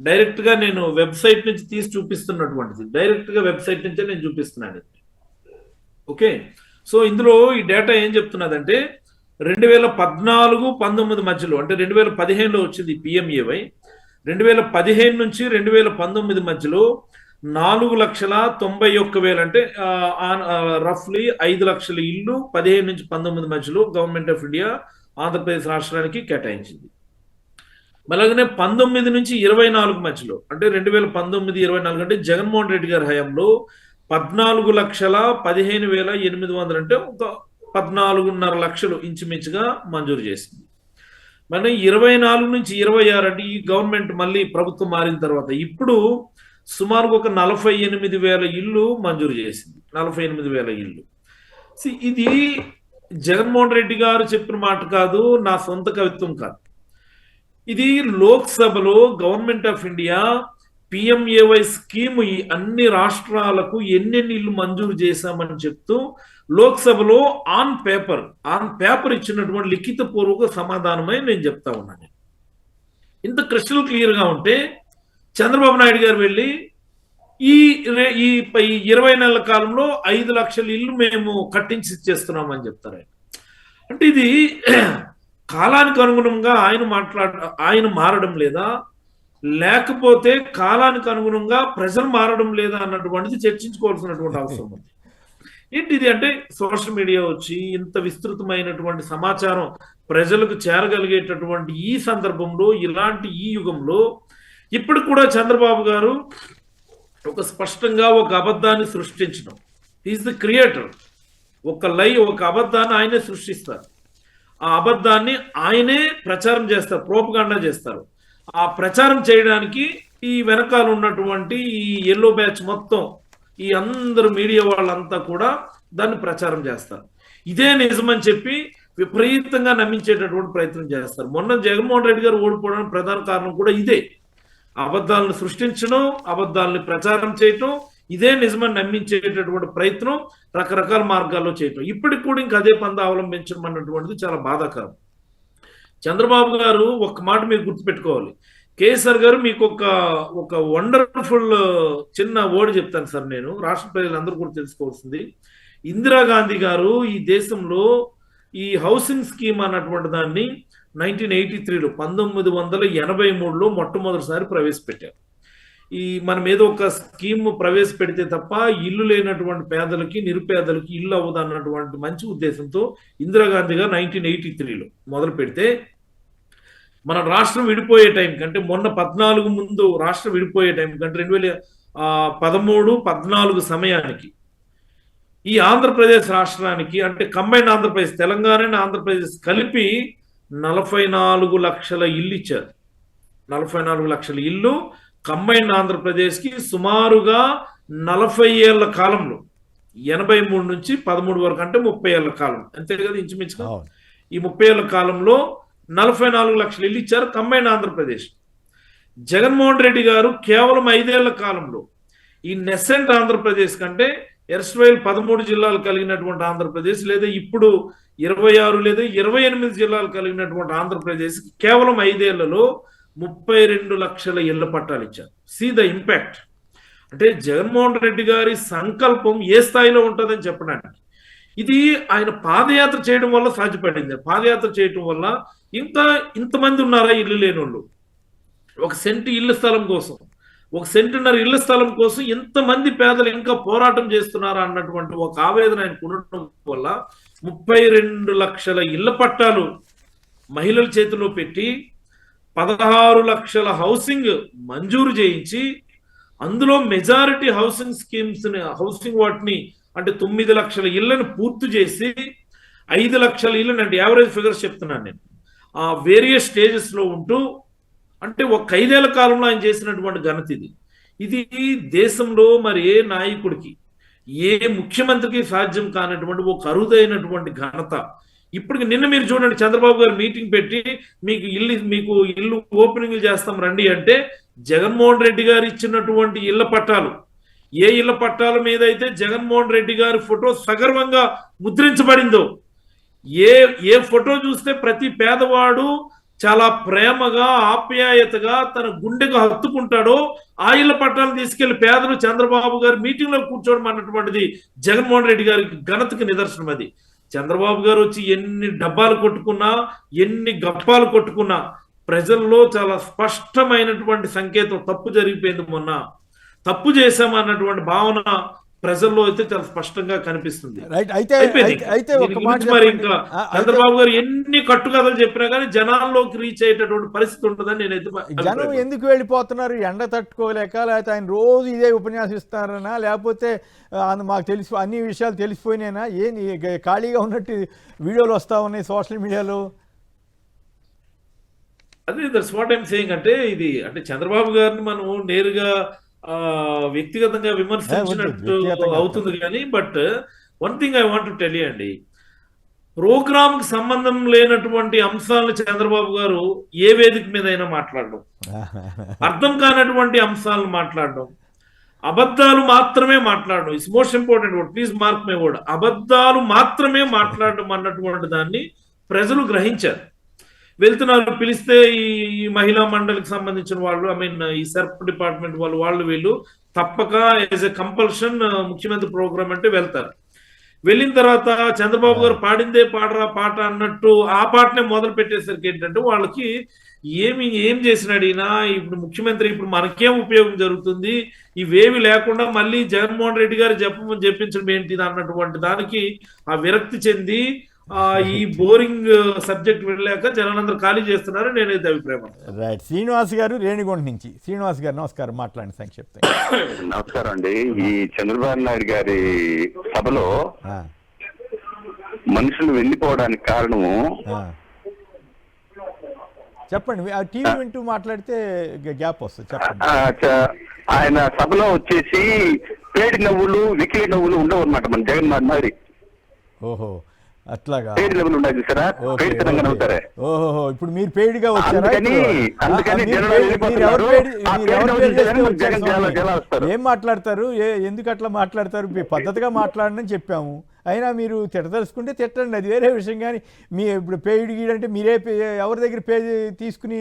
Speaker 3: డైరెక్ట్ గా నేను వెబ్సైట్ నుంచి తీసి చూపిస్తున్నటువంటిది, డైరెక్ట్ గా వెబ్సైట్ నుంచే నేను చూపిస్తున్నాను. ఓకే, సో ఇందులో ఈ డేటా ఏం చెప్తున్నదంటే 2014-19 మధ్యలో అంటే 2015లో వచ్చింది పిఎంఏవై, 2015 నుంచి 2019 మధ్యలో 4,91,000 అంటే రఫ్లీ 5 లక్షల ఇల్లు 15 నుంచి 19 మధ్యలో గవర్నమెంట్ ఆఫ్ ఇండియా ఆంధ్రప్రదేశ్ రాష్ట్రానికి కేటాయించింది. అలాగనే 19 నుంచి 24 మధ్యలో అంటే 2019-24 అంటే జగన్మోహన్ రెడ్డి గారి హయాంలో 14,15,800 అంటే ఒక 14.5 లక్షలు ఇంచుమించుగా మంజూరు చేసింది. మరి 24 నుంచి 26 అంటే ఈ గవర్నమెంట్ మళ్ళీ ప్రభుత్వం మారిన తర్వాత ఇప్పుడు సుమారు ఒక 48,000 ఇళ్ళు మంజూరు చేసింది. 48,000 ఇళ్ళు. ఇది జగన్మోహన్ రెడ్డి గారు చెప్పిన మాట కాదు, నా సొంత కవిత్వం కాదు. ఇది లోక్సభలో government of India PMAY scheme ఈ అన్ని రాష్ట్రాలకు ఎన్నెన్ని ఇల్లు మంజూరు చేశామని చెప్తూ లోక్సభలో ఆన్ పేపర్ ఇచ్చినటువంటి లిఖిత పూర్వక సమాధానమై నేను చెప్తా ఉన్నాను. ఇంత క్రిస్టల్ క్లియర్ గా ఉంటే చంద్రబాబు నాయుడు గారు వెళ్ళి ఈ 20 నెలల కాలంలో 5 లక్షల ఇల్లు మేము కట్టించి ఇచ్చేస్తున్నామని చెప్తారు. అంటే ఇది కాలానికి అనుగుణంగా ఆయన మారడం లేదా, లేకపోతే కాలానికి అనుగుణంగా ప్రజలు మారడం లేదా అన్నటువంటిది చర్చించుకోవాల్సినటువంటి అవసరం ఉంది. ఏంటిది అంటే సోషల్ మీడియా వచ్చి ఇంత విస్తృతమైనటువంటి సమాచారం ప్రజలకు చేరగలిగేటటువంటి ఈ సందర్భంలో, ఇలాంటి ఈ యుగంలో ఇప్పుడు కూడా చంద్రబాబు గారు ఒక స్పష్టంగా ఒక అబద్ధాన్ని సృష్టించడం, ఈజ్ ది క్రియేటర్. ఒక అబద్ధాన్ని ఆయనే సృష్టిస్తారు, ఆ అబద్ధాన్ని ఆయనే ప్రచారం చేస్తారు, ప్రోపగాండా చేస్తారు. ఆ ప్రచారం చేయడానికి ఈ వెనకాల ఉన్నటువంటి ఈ ఎల్లో బ్యాచ్ మొత్తం, ఈ అందరు మీడియా వాళ్ళంతా కూడా దాన్ని ప్రచారం చేస్తారు. ఇదే నిజమని చెప్పి విపరీతంగా నమ్మించేటటువంటి ప్రయత్నం చేస్తారు. మొన్న జగన్మోహన్ రెడ్డి గారు ఓడిపోవడానికి ప్రధాన కారణం కూడా ఇదే. అబద్ధాలను సృష్టించడం, అబద్ధాలని ప్రచారం చేయటం, ఇదే నిజమని నమ్మించేటటువంటి ప్రయత్నం రకరకాల మార్గాల్లో చేయటం. ఇప్పటికి కూడా ఇంకా అదే పందా అవలంబించడం అన్నటువంటిది చాలా బాధాకరం. చంద్రబాబు గారు ఒక్క మాట మీరు గుర్తుపెట్టుకోవాలి. కేసీఆర్ గారు మీకు ఒక వండర్ఫుల్ చిన్న వర్డ్ చెప్తాను సార్. నేను రాష్ట్ర ప్రజలందరూ కూడా తెలుసుకోవాల్సింది, ఇందిరాగాంధీ గారు ఈ దేశంలో ఈ హౌసింగ్ స్కీమ్ అన్నటువంటి దాన్ని 1983లో 1983లో మొట్టమొదటిసారి ప్రవేశపెట్టారు. మనం ఏదో ఒక స్కీమ్ ప్రవేశపెడితే తప్ప ఇల్లు లేనటువంటి పేదలకి, నిరుపేదలకి ఇల్లు అవ్వదు అన్నటువంటి మంచి ఉద్దేశంతో ఇందిరాగాంధీ గారు 1983లో మొదలు పెడితే, మన రాష్ట్రం విడిపోయే టైం కంటే మొన్న 14 ముందు రాష్ట్రం విడిపోయే టైం కంటే 2013-14 సమయానికి ఈ ఆంధ్రప్రదేశ్ రాష్ట్రానికి, అంటే కంబైన్ ఆంధ్రప్రదేశ్, తెలంగాణ ఆంధ్రప్రదేశ్ కలిపి 44 లక్షల ఇల్లు ఇచ్చారు. 44 లక్షల ఇల్లు కంబైన్ ఆంధ్రప్రదేశ్కి సుమారుగా 40 ఏళ్ల కాలంలో, 83 నుంచి 13 వరకు, అంటే 30 ఏళ్ల కాలం, అంతే కదా ఇంచుమించుగా. ఈ 30 ఏళ్ల కాలంలో 44 లక్షల ఇల్లు ఇచ్చారు కంబైన్ ఆంధ్రప్రదేశ్. జగన్మోహన్ రెడ్డి గారు కేవలం 5 ఏళ్ల కాలంలో ఈ నెసెంట్ ఆంధ్రప్రదేశ్ కంటే ఎర్స్వైల్ 13 జిల్లాలు కలిగినటువంటి ఆంధ్రప్రదేశ్, లేదా ఇప్పుడు 26 లేదా 28 జిల్లాలు కలిగినటువంటి ఆంధ్రప్రదేశ్ కేవలం 5 ఏళ్లలో 32 లక్షల ఇళ్ల పట్టాలు ఇచ్చారు. See the impact. అంటే జగన్మోహన్ రెడ్డి గారి సంకల్పం ఏ స్థాయిలో ఉంటుందని చెప్పడానికి ఇది ఆయన పాదయాత్ర చేయడం వల్ల సాధ్యపడింది. పాదయాత్ర చేయడం వల్ల ఇంతమంది ఉన్నారా ఇల్లు లేని వాళ్ళు? 1 సెంటు ఇళ్ల స్థలం కోసం, 1 సెంటున్నర ఇళ్ల స్థలం కోసం ఎంతమంది పేదలు ఇంకా పోరాటం చేస్తున్నారా అన్నటువంటి ఒక ఆవేదన ఆయనకు ఉండటం వల్ల 32 లక్షల ఇళ్ల పట్టాలు మహిళల చేతిలో పెట్టి 16 లక్షల హౌసింగ్ మంజూరు చేయించి, అందులో మెజారిటీ హౌసింగ్ స్కీమ్స్ వాటిని అంటే 9 లక్షల ఇళ్లను పూర్తి చేసి 5 లక్షల ఇళ్లను, అంటే యావరేజ్ ఫిగర్స్ చెప్తున్నాను నేను, ఆ వేరియస్ స్టేజెస్ లో ఉంటూ, అంటే ఒక 5 ఏళ్ల కాలంలో ఆయన చేసినటువంటి ఘనత ఇది దేశంలో మరి ఏ నాయకుడికి, ఏ ముఖ్యమంత్రికి సాధ్యం కానటువంటి ఒక అరుదైనటువంటి ఘనత. ఇప్పటికి నిన్న మీరు చూడండి, చంద్రబాబు గారు మీటింగ్ పెట్టి మీకు ఇల్లు ఓపెనింగ్ చేస్తాం రండి అంటే, జగన్మోహన్ రెడ్డి గారు ఇచ్చినటువంటి ఇళ్ల పట్టాలు, ఏ ఇళ్ల పట్టాల మీద అయితే జగన్మోహన్ రెడ్డి గారి ఫోటో సగర్వంగా ముద్రించబడిందో, ఏ ఫోటో చూస్తే ప్రతి పేదవాడు చాలా ప్రేమగా, ఆప్యాయతగా తన గుండెకు హత్తుకుంటాడో ఆ ఇళ్ల పట్టాలు తీసుకెళ్లి పేదలు చంద్రబాబు గారు మీటింగ్ లో కూర్చోవడం అన్నటువంటిది జగన్మోహన్ రెడ్డి గారికి ఘనతకి నిదర్శనం. అది చంద్రబాబు గారు వచ్చి ఎన్ని డబ్బాలు కొట్టుకున్నా, ఎన్ని గప్పాలు కొట్టుకున్నా, ప్రజల్లో చాలా స్పష్టమైనటువంటి సంకేతం, తప్పు జరిగిపోయింది, మొన్న తప్పు చేశామన్నటువంటి భావన ప్రజల్లో అయితే చాలా స్పష్టంగా కనిపిస్తుంది. మరి ఇంకా చంద్రబాబు గారు ఎన్ని కట్టుకథలు చెప్పినా కానీ జనాల్లోకి రీచ్ అయ్యేటటువంటి పరిస్థితి ఉంటుందని నేనైతే.
Speaker 1: జనం ఎందుకు వెళ్ళిపోతున్నారు? ఎండ తట్టుకోలేక, లేకపోతే ఆయన రోజు ఇదే ఉపన్యాసిస్తారనా, లేకపోతే మాకు అన్ని విషయాలు తెలిసిపోయినాయినా? ఖాళీగా ఉన్నట్టు వీడియోలు వస్తా ఉన్నాయి సోషల్ మీడియాలో.
Speaker 3: అదే దట్స్ వాట్ ఐఎమ్ సేయింగ్. అంటే ఇది, అంటే చంద్రబాబు గారిని మనం నేరుగా వ్యక్తిగతంగా విమర్శించినట్టు అవుతుంది కానీ, but one thing I want to tell you అండి, ప్రోగ్రామ్ కి సంబంధం లేనటువంటి అంశాలను చంద్రబాబు గారు ఏ వేదిక మీద అయినా మాట్లాడడం, అర్థం కానటువంటి అంశాలను మాట్లాడడం, అబద్ధాలు మాత్రమే మాట్లాడడం, it's most important word, please mark my word, అబద్ధాలు మాత్రమే మాట్లాడడం అన్నటువంటి దాన్ని ప్రజలు గ్రహించారు. వెళ్తున్నారు, పిలిస్తే ఈ మహిళా మండలికి సంబంధించిన వాళ్ళు, ఐ మీన్ ఈ సెర్ప్ డిపార్ట్మెంట్ వాళ్ళు వీళ్ళు తప్పక యాజ్ ఎ కంపల్షన్ ముఖ్యమంత్రి ప్రోగ్రామ్ అంటే వెళ్తారు. వెళ్ళిన తర్వాత చంద్రబాబు గారు పాడిందే పాడరా పాట అన్నట్టు ఆ పాటనే మొదలు పెట్టేసరికి ఏంటంటే వాళ్ళకి ఏం చేసినాడు ఈయన, ఇప్పుడు ముఖ్యమంత్రి, ఇప్పుడు మనకేం ఉపయోగం జరుగుతుంది, ఇవేవి లేకుండా మళ్ళీ జగన్మోహన్ రెడ్డి గారు చెప్పించడం ఏంటిది అన్నటువంటి దానికి ఆ విరక్తి చెంది ఈ బోరింగ్ సబ్జెక్ట్ వెళ్ళాక జనాలందరూ ఖాళీ చేస్తున్నారు నేనైతే అభిప్రాయం.
Speaker 1: రైట్. శ్రీనివాస్ గారు రేణిగుంట నుంచి. శ్రీనివాస్ గారు నమస్కారం, మాట్లాడండి సంక్షిప్తంగా.
Speaker 4: నమస్కారం అండి. ఈ చంద్రబాబు నాయుడు గారి సభలో మనుషులు వెళ్ళిపోవడానికి కారణము
Speaker 1: చెప్పండి. ఆ టీవీ వింటూ మాట్లాడితే గ్యాప్ వస్తుంది, చెప్పండి.
Speaker 4: ఆయన సభలో వచ్చేసి పేడి నవ్వులు వికిలి నవ్వులు ఉండవు అన్నమాట మన జగన్మోహన్ మాదిరి.
Speaker 1: ఓహో, అట్లాగా.
Speaker 4: పేడి నవ్వులు ఉన్నాయి చూసారా, పేడితనంగా నవ్వుతారే.
Speaker 1: ఓహో, ఇప్పుడు మీరు పేడిగా వచ్చారా? ఏం మాట్లాడతారు, ఎందుకు అట్లా మాట్లాడతారు? పద్ధతిగా మాట్లాడనని చెప్పాము, అయినా మీరు తిట్టదలుచుకుంటే తిట్టండి, అది వేరే విషయం. కానీ మీ ఇప్పుడు పేయిడ్ గీడంటే మీరే ఎవరి దగ్గర పే తీసుకుని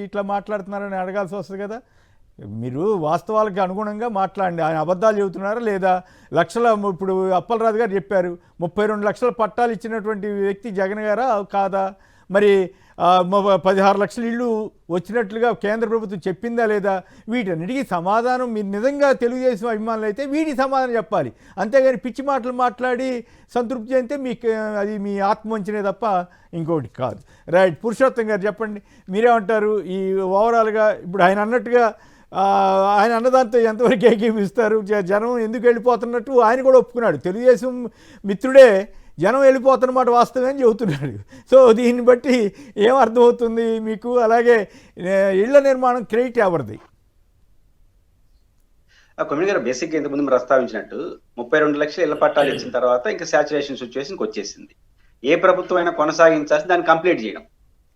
Speaker 1: ఇట్లా మాట్లాడుతున్నారని అడగాల్సి వస్తుంది కదా. మీరు వాస్తవాలకు అనుగుణంగా మాట్లాడండి. ఆయన అబద్ధాలు చెబుతున్నారా లేదా? ఇప్పుడు అప్పలరాజు గారు చెప్పారు 32 లక్షల పట్టాలు ఇచ్చినటువంటి వ్యక్తి జగన్ గారా కాదా? మరి 16 లక్షల ఇళ్ళు వచ్చినట్లుగా కేంద్ర ప్రభుత్వం చెప్పిందా లేదా? వీటన్నిటికీ సమాధానం మీరు నిజంగా తెలుగుదేశం అభిమానులు అయితే వీటికి సమాధానం చెప్పాలి. అంతేగాని పిచ్చి మాటలు మాట్లాడి సంతృప్తి చెందితే మీకు అది మీ ఆత్మవంచనే తప్ప ఇంకోటి కాదు. రైట్. పురుషోత్తం గారు చెప్పండి, మీరేమంటారు? ఈ ఓవరాల్గా ఇప్పుడు ఆయన అన్నట్టుగా ఆయన అన్నదాంతో ఎంతవరకు ఏకీపిస్తారు? జనం ఎందుకు వెళ్ళిపోతున్నట్టు ఆయన కూడా ఒప్పుకున్నాడు. తెలుగుదేశం మిత్రుడే జనం వెళ్ళిపోతున్నమాట వాస్తవం అని చెబుతున్నాడు. సో దీన్ని బట్టి ఏమర్థమవుతుంది మీకు? అలాగే ఇళ్ల నిర్మాణం క్రెడిట్ ఎవరిది?
Speaker 2: కొమ్మిడి గారు బేసిక్గా ఇంతకుముందు ప్రస్తావించినట్టు 32 లక్షల ఇళ్ల పట్టాలు ఇచ్చిన తర్వాత ఇంకా సాచురేషన్ సిచ్యువేషన్కి వచ్చేసింది. ఏ ప్రభుత్వం అయినా కొనసాగించాల్సి దాన్ని కంప్లీట్ చేయడం.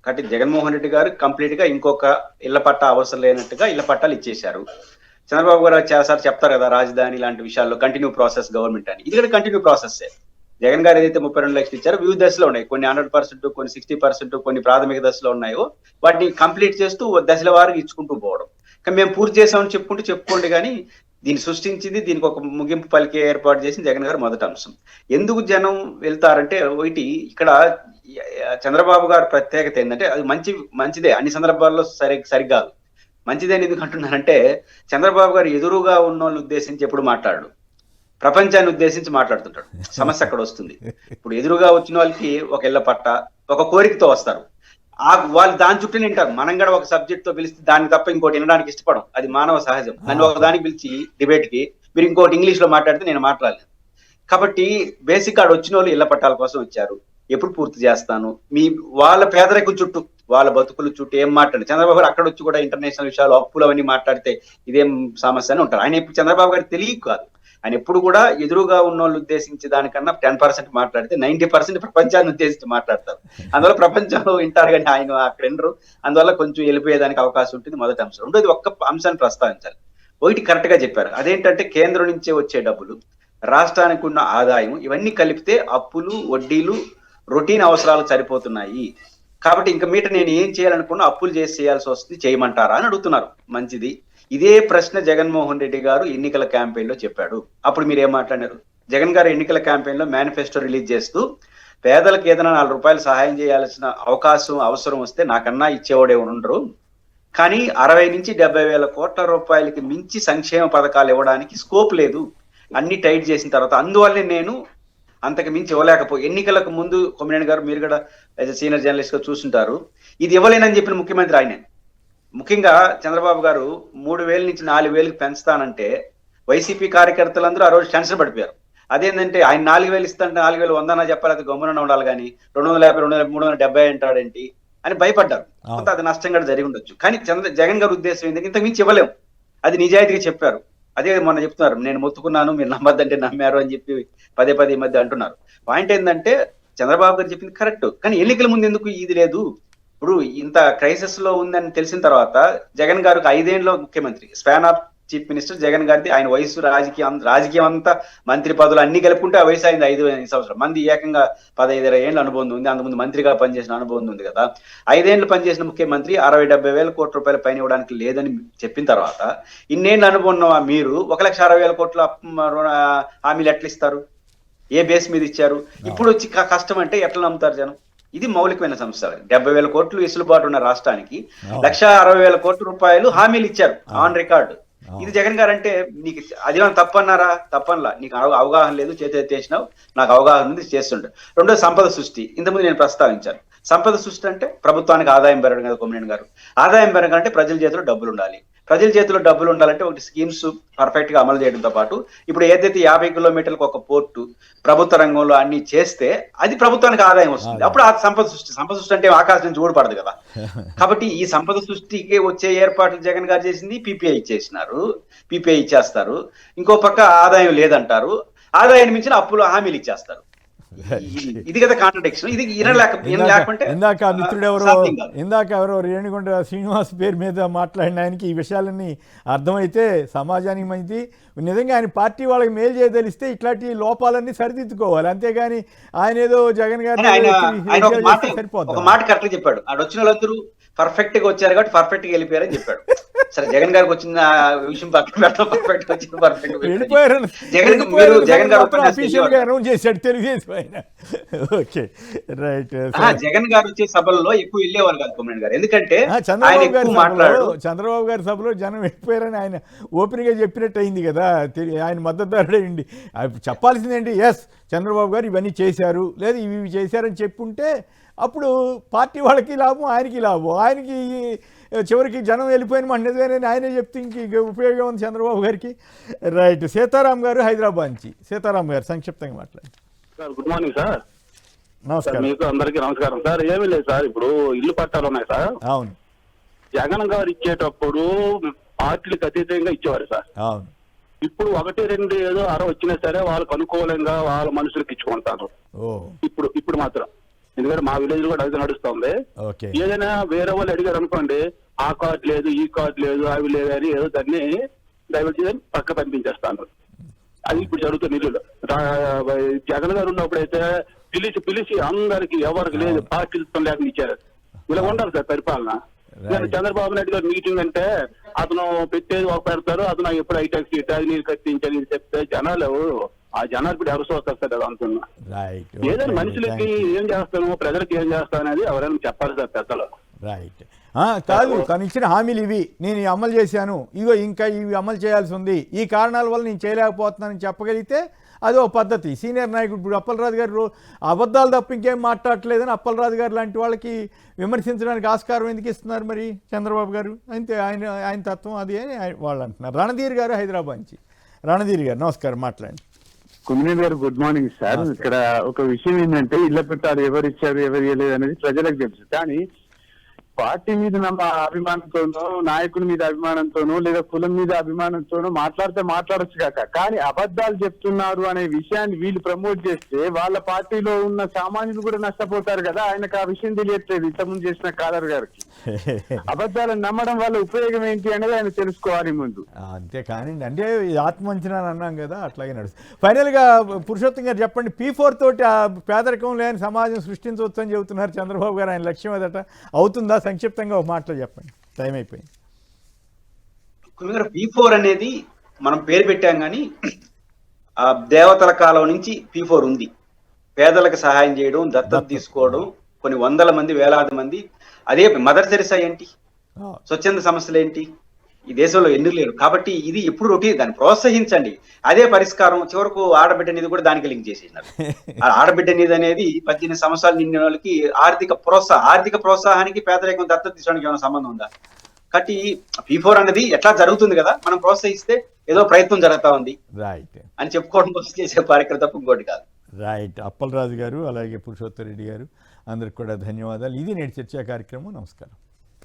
Speaker 2: కాబట్టి జగన్మోహన్ రెడ్డి గారు కంప్లీట్ గా ఇంకొక ఇళ్ల పట్టా అవసరం లేనట్టుగా ఇళ్ల పట్టాలు ఇచ్చేశారు. చంద్రబాబు గారు చాలాసార్లు చెప్తారు కదా, రాజధాని లాంటి విషయాల్లో కంటిన్యూ ప్రాసెస్ గవర్నమెంట్ అని. ఇది కూడా కంటిన్యూ ప్రాసెస్. జగన్ గారు ఏదైతే 32 లక్షలు ఇచ్చారో వివిధ దశలో ఉన్నాయి. కొన్ని 100%, కొన్ని 60%, కొన్ని ప్రాథమిక దశలో ఉన్నాయో వాటిని కంప్లీట్ చేస్తూ దశల వారికి ఇచ్చుకుంటూ పోవడం. కానీ మేము పూర్తి చేసామని చెప్పుకోండి, కానీ దీన్ని సృష్టించింది, దీనికి ఒక ముగింపు పలికే ఏర్పాటు చేసింది జగన్ గారు మొదటి అంశం. ఎందుకు జనం వెళ్తారంటే, ఒకటి ఇక్కడ చంద్రబాబు గారు ప్రత్యేకత ఏంటంటే అది మంచిదే, అన్ని సందర్భాల్లో సరికాదు. మంచిదేని ఎందుకు అంటున్నారంటే, చంద్రబాబు గారు ఎదురుగా ఉన్న వాళ్ళని ఉద్దేశించి ఎప్పుడు మాట్లాడు, ప్రపంచాన్ని ఉద్దేశించి మాట్లాడుతుంటాడు. సమస్య అక్కడ వస్తుంది. ఇప్పుడు ఎదురుగా వచ్చిన వాళ్ళకి ఒక ఇళ్ల పట్ట, ఒక కోరికతో వస్తారు. వాళ్ళు దాని చుట్టూ వింటారు. మనం కూడా ఒక సబ్జెక్ట్ తో పిలిస్తే దాన్ని తప్ప ఇంకోటి వినడానికి ఇష్టపడం, అది మానవ సహజం. నన్ను ఒక దానికి పిలిచి డిబేట్ కి మీరు ఇంకోటి ఇంగ్లీష్ లో మాట్లాడితే నేను మాట్లాడలేదు. కాబట్టి బేసిక్ ఆడ వచ్చిన వాళ్ళు ఇళ్ల పట్టాల కోసం వచ్చారు. ఎప్పుడు పూర్తి చేస్తాను, వాళ్ళ పేదరికం చుట్టూ, వాళ్ళ బతుకుల చుట్టూ ఏం మాట్లాడు. చంద్రబాబు గారు అక్కడ వచ్చి కూడా ఇంటర్నేషనల్ విషయాలు, అప్పులు అవన్నీ మాట్లాడితే ఇదేం సమస్య అని ఉంటారు. ఆయన ఇప్పుడు చంద్రబాబు గారు తెలియక కాదు, ఆయన ఎప్పుడు కూడా ఎదురుగా ఉన్న వాళ్ళు ఉద్దేశించి దానికన్నా 10% మాట్లాడితే 90% ప్రపంచాన్ని ఉద్దేశించి మాట్లాడతారు. అందువల్ల ప్రపంచంలో వింటారు కానీ ఆయన అక్కడ వినరు. అందువల్ల కొంచెం వెళ్ళిపోయేదానికి అవకాశం ఉంటుంది. మొదటి అంశం. రెండోది ఒక్క అంశాన్ని ప్రస్తావించాలి. ఒకటి కరెక్ట్ గా చెప్పారు, అదేంటంటే కేంద్రం నుంచే వచ్చే డబ్బులు, రాష్ట్రానికి ఉన్న ఆదాయం, ఇవన్నీ కలిపితే అప్పులు, వడ్డీలు, రొటీన్ అవసరాలు సరిపోతున్నాయి. కాబట్టి ఇంకా మీట నేను ఏం చేయాలనుకున్నా అప్పులు చేయాల్సి వస్తుంది, చేయమంటారా అని అడుగుతున్నారు. మంచిది. ఇదే ప్రశ్న జగన్మోహన్ రెడ్డి గారు ఎన్నికల క్యాంపెయిన్ లో చెప్పాడు. అప్పుడు మీరు ఏం మాట్లాడారు? జగన్ గారు ఎన్నికల క్యాంపెయిన్ లో మేనిఫెస్టో రిలీజ్ చేస్తూ పేదలకు ఏదైనా 4 రూపాయలు సహాయం చేయాల్సిన అవసరం వస్తే నాకన్నా ఇచ్చేవాడే ఉండరు, కానీ 60 నుంచి 70 వేల కోట్ల రూపాయలకి మించి సంక్షేమ పథకాలు ఇవ్వడానికి స్కోప్ లేదు, అన్ని టైట్ చేసిన తర్వాత, అందువల్లే నేను అంతకు మించి ఇవ్వలేకపోయి. ఎన్నికలకు ముందు కొమ్మినేని గారు, మీరు కూడా యాజ్ సీనియర్ జర్నలిస్ట్ గా చూస్తుంటారు, ఇది ఇవ్వలేనని చెప్పిన ముఖ్యమంత్రి ఆయనే. ముఖ్యంగా చంద్రబాబు గారు 3,000 నుంచి 4,000కి పెంచుతానంటే వైసీపీ కార్యకర్తలందరూ ఆ రోజు టెన్షన్ పడిపోయారు. అదేంటంటే ఆయన 4,000 ఇస్తాంటే 4,000 వందనా చెప్పాలి, అది గమ్మున ఉండాలి, కానీ 250, 370 అంటాడేంటి అని భయపడ్డారు. కొంత అది నష్టం కూడా జరిగి ఉండొచ్చు. కానీ జగన్ గారి ఉద్దేశం ఏంటంటే ఇంతకు మించి ఇవ్వలేము, అది నిజాయితీగా చెప్పారు. అదే మొన్న చెప్తున్నారు, నేను మొత్తుకున్నాను మీరు నమ్మద్దంటే నమ్మారు అని చెప్పి పదే ఈ మధ్య అంటున్నారు. పాయింట్ ఏంటంటే చంద్రబాబు గారు చెప్పింది కరెక్ట్, కానీ ఎన్నికల ముందు ఎందుకు ఇది లేదు? ఇప్పుడు ఇంత క్రైసిస్ లో ఉందని తెలిసిన తర్వాత జగన్ గారికి 5 ఏళ్ళలో ముఖ్యమంత్రి, span of chief minister Jagan గారిది. ఆయన వయసు, రాజకీయం అంతా, మంత్రి పదవులు అన్ని కలుపుకుంటే ఆ వయసు అయింది 5 సంవత్సరాలు. మంది ఏకంగా 15-20 ఏళ్ళ అనుభవం ఉంది, అంతకుముందు మంత్రిగా పనిచేసిన అనుభవం ఉంది కదా. 5 ఏళ్ళు పనిచేసిన ముఖ్యమంత్రి 60-70 వేల కోట్ల రూపాయల పైన ఇవ్వడానికి లేదని చెప్పిన తర్వాత ఇన్నేళ్ళు అనుభవం ఉన్న మీరు 1,60,000 కోట్ల హామీలు ఎట్లా ఇస్తారు? ఏ బేస్ మీద ఇచ్చారు? ఇప్పుడు వచ్చి కష్టం అంటే ఎట్లా నమ్ముతారు జనం? ఇది మౌలికమైన సమస్య. 70,000 కోట్లు వెసులుబాటు ఉన్న రాష్ట్రానికి 1,60,000 కోట్ల రూపాయలు హామీలు ఇచ్చారు ఆన్ రికార్డు. ఇది జగన్ గారు అంటే నీకు అది తప్పన్నారా? తప్పనలా. నీకు అవగాహన లేదు, చేతెత్తేసినావు, నాకు అవగాహన ఉంది, చేస్తుండే. రెండోది సంపద సృష్టి. ఇంతకుముందు నేను ప్రస్తావించాను. సంపద సృష్టి అంటే ప్రభుత్వానికి ఆదాయం పెరగడం కదా కొమ్మినేని గారు. ఆదాయం పెరగాలంటే ప్రజల చేతిలో డబ్బులు ఉండాలి. ప్రజల చేతిలో డబ్బులు ఉండాలంటే ఒకటి స్కీమ్స్ పర్ఫెక్ట్ గా అమలు చేయడంతో పాటు ఇప్పుడు ఏదైతే 50 కిలోమీటర్లకు ఒక పోర్టు ప్రభుత్వ రంగంలో అన్ని చేస్తే అది ప్రభుత్వానికి ఆదాయం వస్తుంది. అప్పుడు ఆ సంపద సృష్టి అంటే ఆకాశం నుంచి ఊడిపడదు కదా. కాబట్టి ఈ సంపద సృష్టికి వచ్చే ఏర్పాట్లు జగన్ గారు చేసింది. పీపీఐ ఇచ్చేసినారు, పీపీఐ ఇచ్చేస్తారు. ఇంకో పక్క ఆదాయం లేదంటారు, ఆదాయాన్ని మించిన అప్పులు హామీలు ఇచ్చేస్తారు. ఇది కదా కాంట్రడిక్షన్. ఇది లేకుంటే
Speaker 1: ఇందాక ఎవరో రేణిగుంట శ్రీనివాస్ పేరు మీద మాట్లాడిన ఆయనకి ఈ విషయాలన్నీ అర్థమైతే సమాజానికి మంచిది. నిజంగా ఆయన పార్టీ వాళ్ళకి మేలు చేయదలిస్తే ఇట్లాంటి లోపాలన్నీ సరిదిద్దుకోవాలి. అంతేగాని ఆయన ఏదో జగన్ గారు
Speaker 2: సరిపోతుంది. ఒక మాట కరెక్ట్ చెప్పాడు. ఆడ వచ్చిన వాళ్ళందరూ పర్ఫెక్ట్ గా వచ్చారు కాబట్టి పర్ఫెక్ట్ గా వెళ్ళిపోయారని చెప్పాడు. సరే, జగన్ గారికి వచ్చిన విషయం పక్కన పర్ఫెక్ట్ వచ్చింది, పర్ఫెక్ట్
Speaker 1: వెళ్ళిపోయారు.
Speaker 2: జగన్ గారు
Speaker 1: అనౌన్స్ చేశాడు తెలుగుదేశం ఆయన. Okay, right.
Speaker 2: జగన్ గారు వచ్చే సభల్లో ఎక్కువ వెళ్ళేవారు కాదు కొమ్మినేని గారు, ఎందుకంటే
Speaker 1: చంద్రబాబు గారి సభలో జనం వెళ్ళిపోయారని ఆయన ఓపెన్ గా చెప్పినట్టు అయింది కదా. ఆయన మద్దతుదారుడేండి. చెప్పాల్సింది ఏంటి? ఎస్, చంద్రబాబు గారు ఇవన్నీ చేశారు, లేదా ఇవి చేశారని చెప్పుంటే అప్పుడు పార్టీ వాళ్ళకి లాభం, ఆయనకి లాభం. ఆయనకి చివరికి జనం వెళ్ళిపోయిన మాట నిజమేనని ఆయనే చెప్తే ఇంక ఉపయోగం ఉంది చంద్రబాబు గారికి. రైట్. సీతారాం గారు హైదరాబాద్ నుంచి. సీతారాం గారు సంక్షిప్తంగా మాట్లాడండి.
Speaker 4: Sir, good morning sir.
Speaker 1: నమస్కారం.
Speaker 4: మీకు అందరికీ నమస్కారం సార్. ఏమీ లేదు సార్, ఇప్పుడు ఇల్లు పట్టాలు ఉన్నాయి సార్.
Speaker 1: అవును.
Speaker 4: జగన్ గారు ఇచ్చేటప్పుడు పార్టీలకు అతీతంగా ఇచ్చేవారు సార్.
Speaker 1: అవును.
Speaker 4: ఇప్పుడు 1-2 ఏదో వచ్చినా సరే వాళ్ళకు అనుకూలంగా వాళ్ళ మనుషులకు ఇచ్చుకుంటారు. ఇప్పుడు మాత్రం, ఎందుకంటే మా విలేజ్ కూడా అది నడుస్తుంది. ఏదైనా వేరే వాళ్ళు అడిగారు అనుకోండి, ఆ కార్డు లేదు, ఈ కార్డు లేదు, అవి లేదు అని ఏదో దాన్ని డైవర్ట్ చేయని పక్క పంపించేస్తాను. అది ఇప్పుడు జరుగుతుంది. ఇల్లు జగన్ గారు ఉన్నప్పుడు అయితే పిలిచి అందరికి ఎవరికి లేదు, పార్టీలతో లేకుండా ఇచ్చారు. ఇలా ఉండాలి సార్ పరిపాలన. చంద్రబాబు నాయుడు గారు మీటింగ్ అంటే అతను పెట్టేది ఒక పెడతారు, అతను ఎప్పుడు హైటెక్ సీట్ అది నీరు కట్టించాలి చెప్తే జనాలు ఆ జనాలు ఇప్పుడు ఎవరు చూస్తారు సార్ అది అనుకున్నా. ఏదైనా మనుషులకి ఏం చేస్తాను, ప్రజలకు ఏం చేస్తాను అనేది ఎవరైనా చెప్పాలి సార్ పెద్దలు.
Speaker 1: రైట్. కాదు, తను ఇచ్చిన హామీలు ఇవి, నేను అమలు చేశాను, ఇగో ఇంకా ఇవి అమలు చేయాల్సి ఉంది, ఈ కారణాల వల్ల నేను చేయలేకపోతున్నానని చెప్పగలిగితే అదో పద్ధతి. సీనియర్ నాయకుడు ఇప్పుడు అప్పలరాజు గారు అబద్ధాలు తప్ప ఇంకేం మాట్లాడట్లేదని అప్పలరాజు గారు లాంటి వాళ్ళకి విమర్శించడానికి ఆస్కారం ఎందుకు ఇస్తున్నారు మరి చంద్రబాబు గారు? అంతే, ఆయన తత్వం అది అని వాళ్ళు అంటున్నారు. రణధీర్ గారు హైదరాబాద్ నుంచి. రణధీర్ గారు నమస్కారం, మాట్లాడండి.
Speaker 5: కొమ్మినేని గారు గుడ్ మార్నింగ్ సార్. ఇక్కడ ఒక విషయం ఏంటంటే, ఇళ్ల పెట్టారు ఎవరు ఇచ్చారు ఎవరు ఇవ్వలేదు అనేది ప్రజలకు తెలుసు. కానీ పార్టీ మీద అభిమానంతోనో, నాయకుడి మీద అభిమానంతోనో, లేదా కులం మీద అభిమానంతోనో మాట్లాడితే మాట్లాడచ్చు కాక, కానీ అబద్ధాలు చెప్తున్నారు అనే విషయాన్ని వీళ్ళు ప్రమోట్ చేస్తే వాళ్ళ పార్టీలో ఉన్న సామాన్యులు కూడా నష్టపోతారు కదా. ఆయనకు ఆ విషయం తెలియట్లేదు ఇంతకుముందు చేసిన కాదర్ గారికి. అబద్ధాలను నమ్మడం వల్ల ఉపయోగం ఏంటి అనేది ఆయన తెలుసుకోవాలి ముందు.
Speaker 1: అంతే కానివ్వండి, అంటే ఆత్మవంచన అన్నాం కదా, అట్లాగే నడుస్తుంది. ఫైనల్గా పురుషోత్తం గారు చెప్పండి, P4 తోటి ఆ పేదరికం లేని సమాజం సృష్టించవచ్చు అని చెబుతున్నారు చంద్రబాబు గారు. ఆయన లక్ష్యం అదట, అవుతుందా? సంక్షిప్తంగా ఒక మాటలో చెప్పండి, టైం అయిపోయింది.
Speaker 2: P4 అనేది మనం పేరు పెట్టాం కానీ ఆ దేవతల కాలం నుంచి P4 ఉంది. పేదలకు సహాయం చేయడం, దత్తత తీసుకోవడం, కొన్ని వందల మంది, వేలాది మంది. అదే మదర్ తెరిసా ఏంటి, స్వచ్ఛంద సంస్థలు ఏంటి, ఈ దేశంలో ఎన్ని లేరు. కాబట్టి ఇది ఎప్పుడు రొటీన్, దాన్ని ప్రోత్సహించండి, అదే పరిష్కారం. చివరకు ఆడబిడ్డ నిధి కూడా దానికి లింక్ చేసేసినారు. ఆడబిడ్డ నిధి అనేది 18 సంవత్సరాలు నిండిన వాళ్ళకి ఆర్థిక ప్రోత్సాహానికి పేదరికం దత్తత తీసుకోవడానికి ఏమైనా సంబంధం ఉందా? కాబట్టి P4 అనేది ఎట్లా జరుగుతుంది కదా, మనం ప్రోత్సహిస్తే ఏదో ప్రయత్నం జరుగుతా ఉంది అని చెప్పుకోవడం కోసం చేసే కార్యక్రమం తప్ప ఇంకోటి కాదు.
Speaker 1: రైట్. అప్పలరాజు గారు అలాగే పురుషోత్తమ రెడ్డి గారు అందరికి కూడా ధన్యవాదాలు. ఇది నేటి చర్చా కార్యక్రమం. నమస్కారం.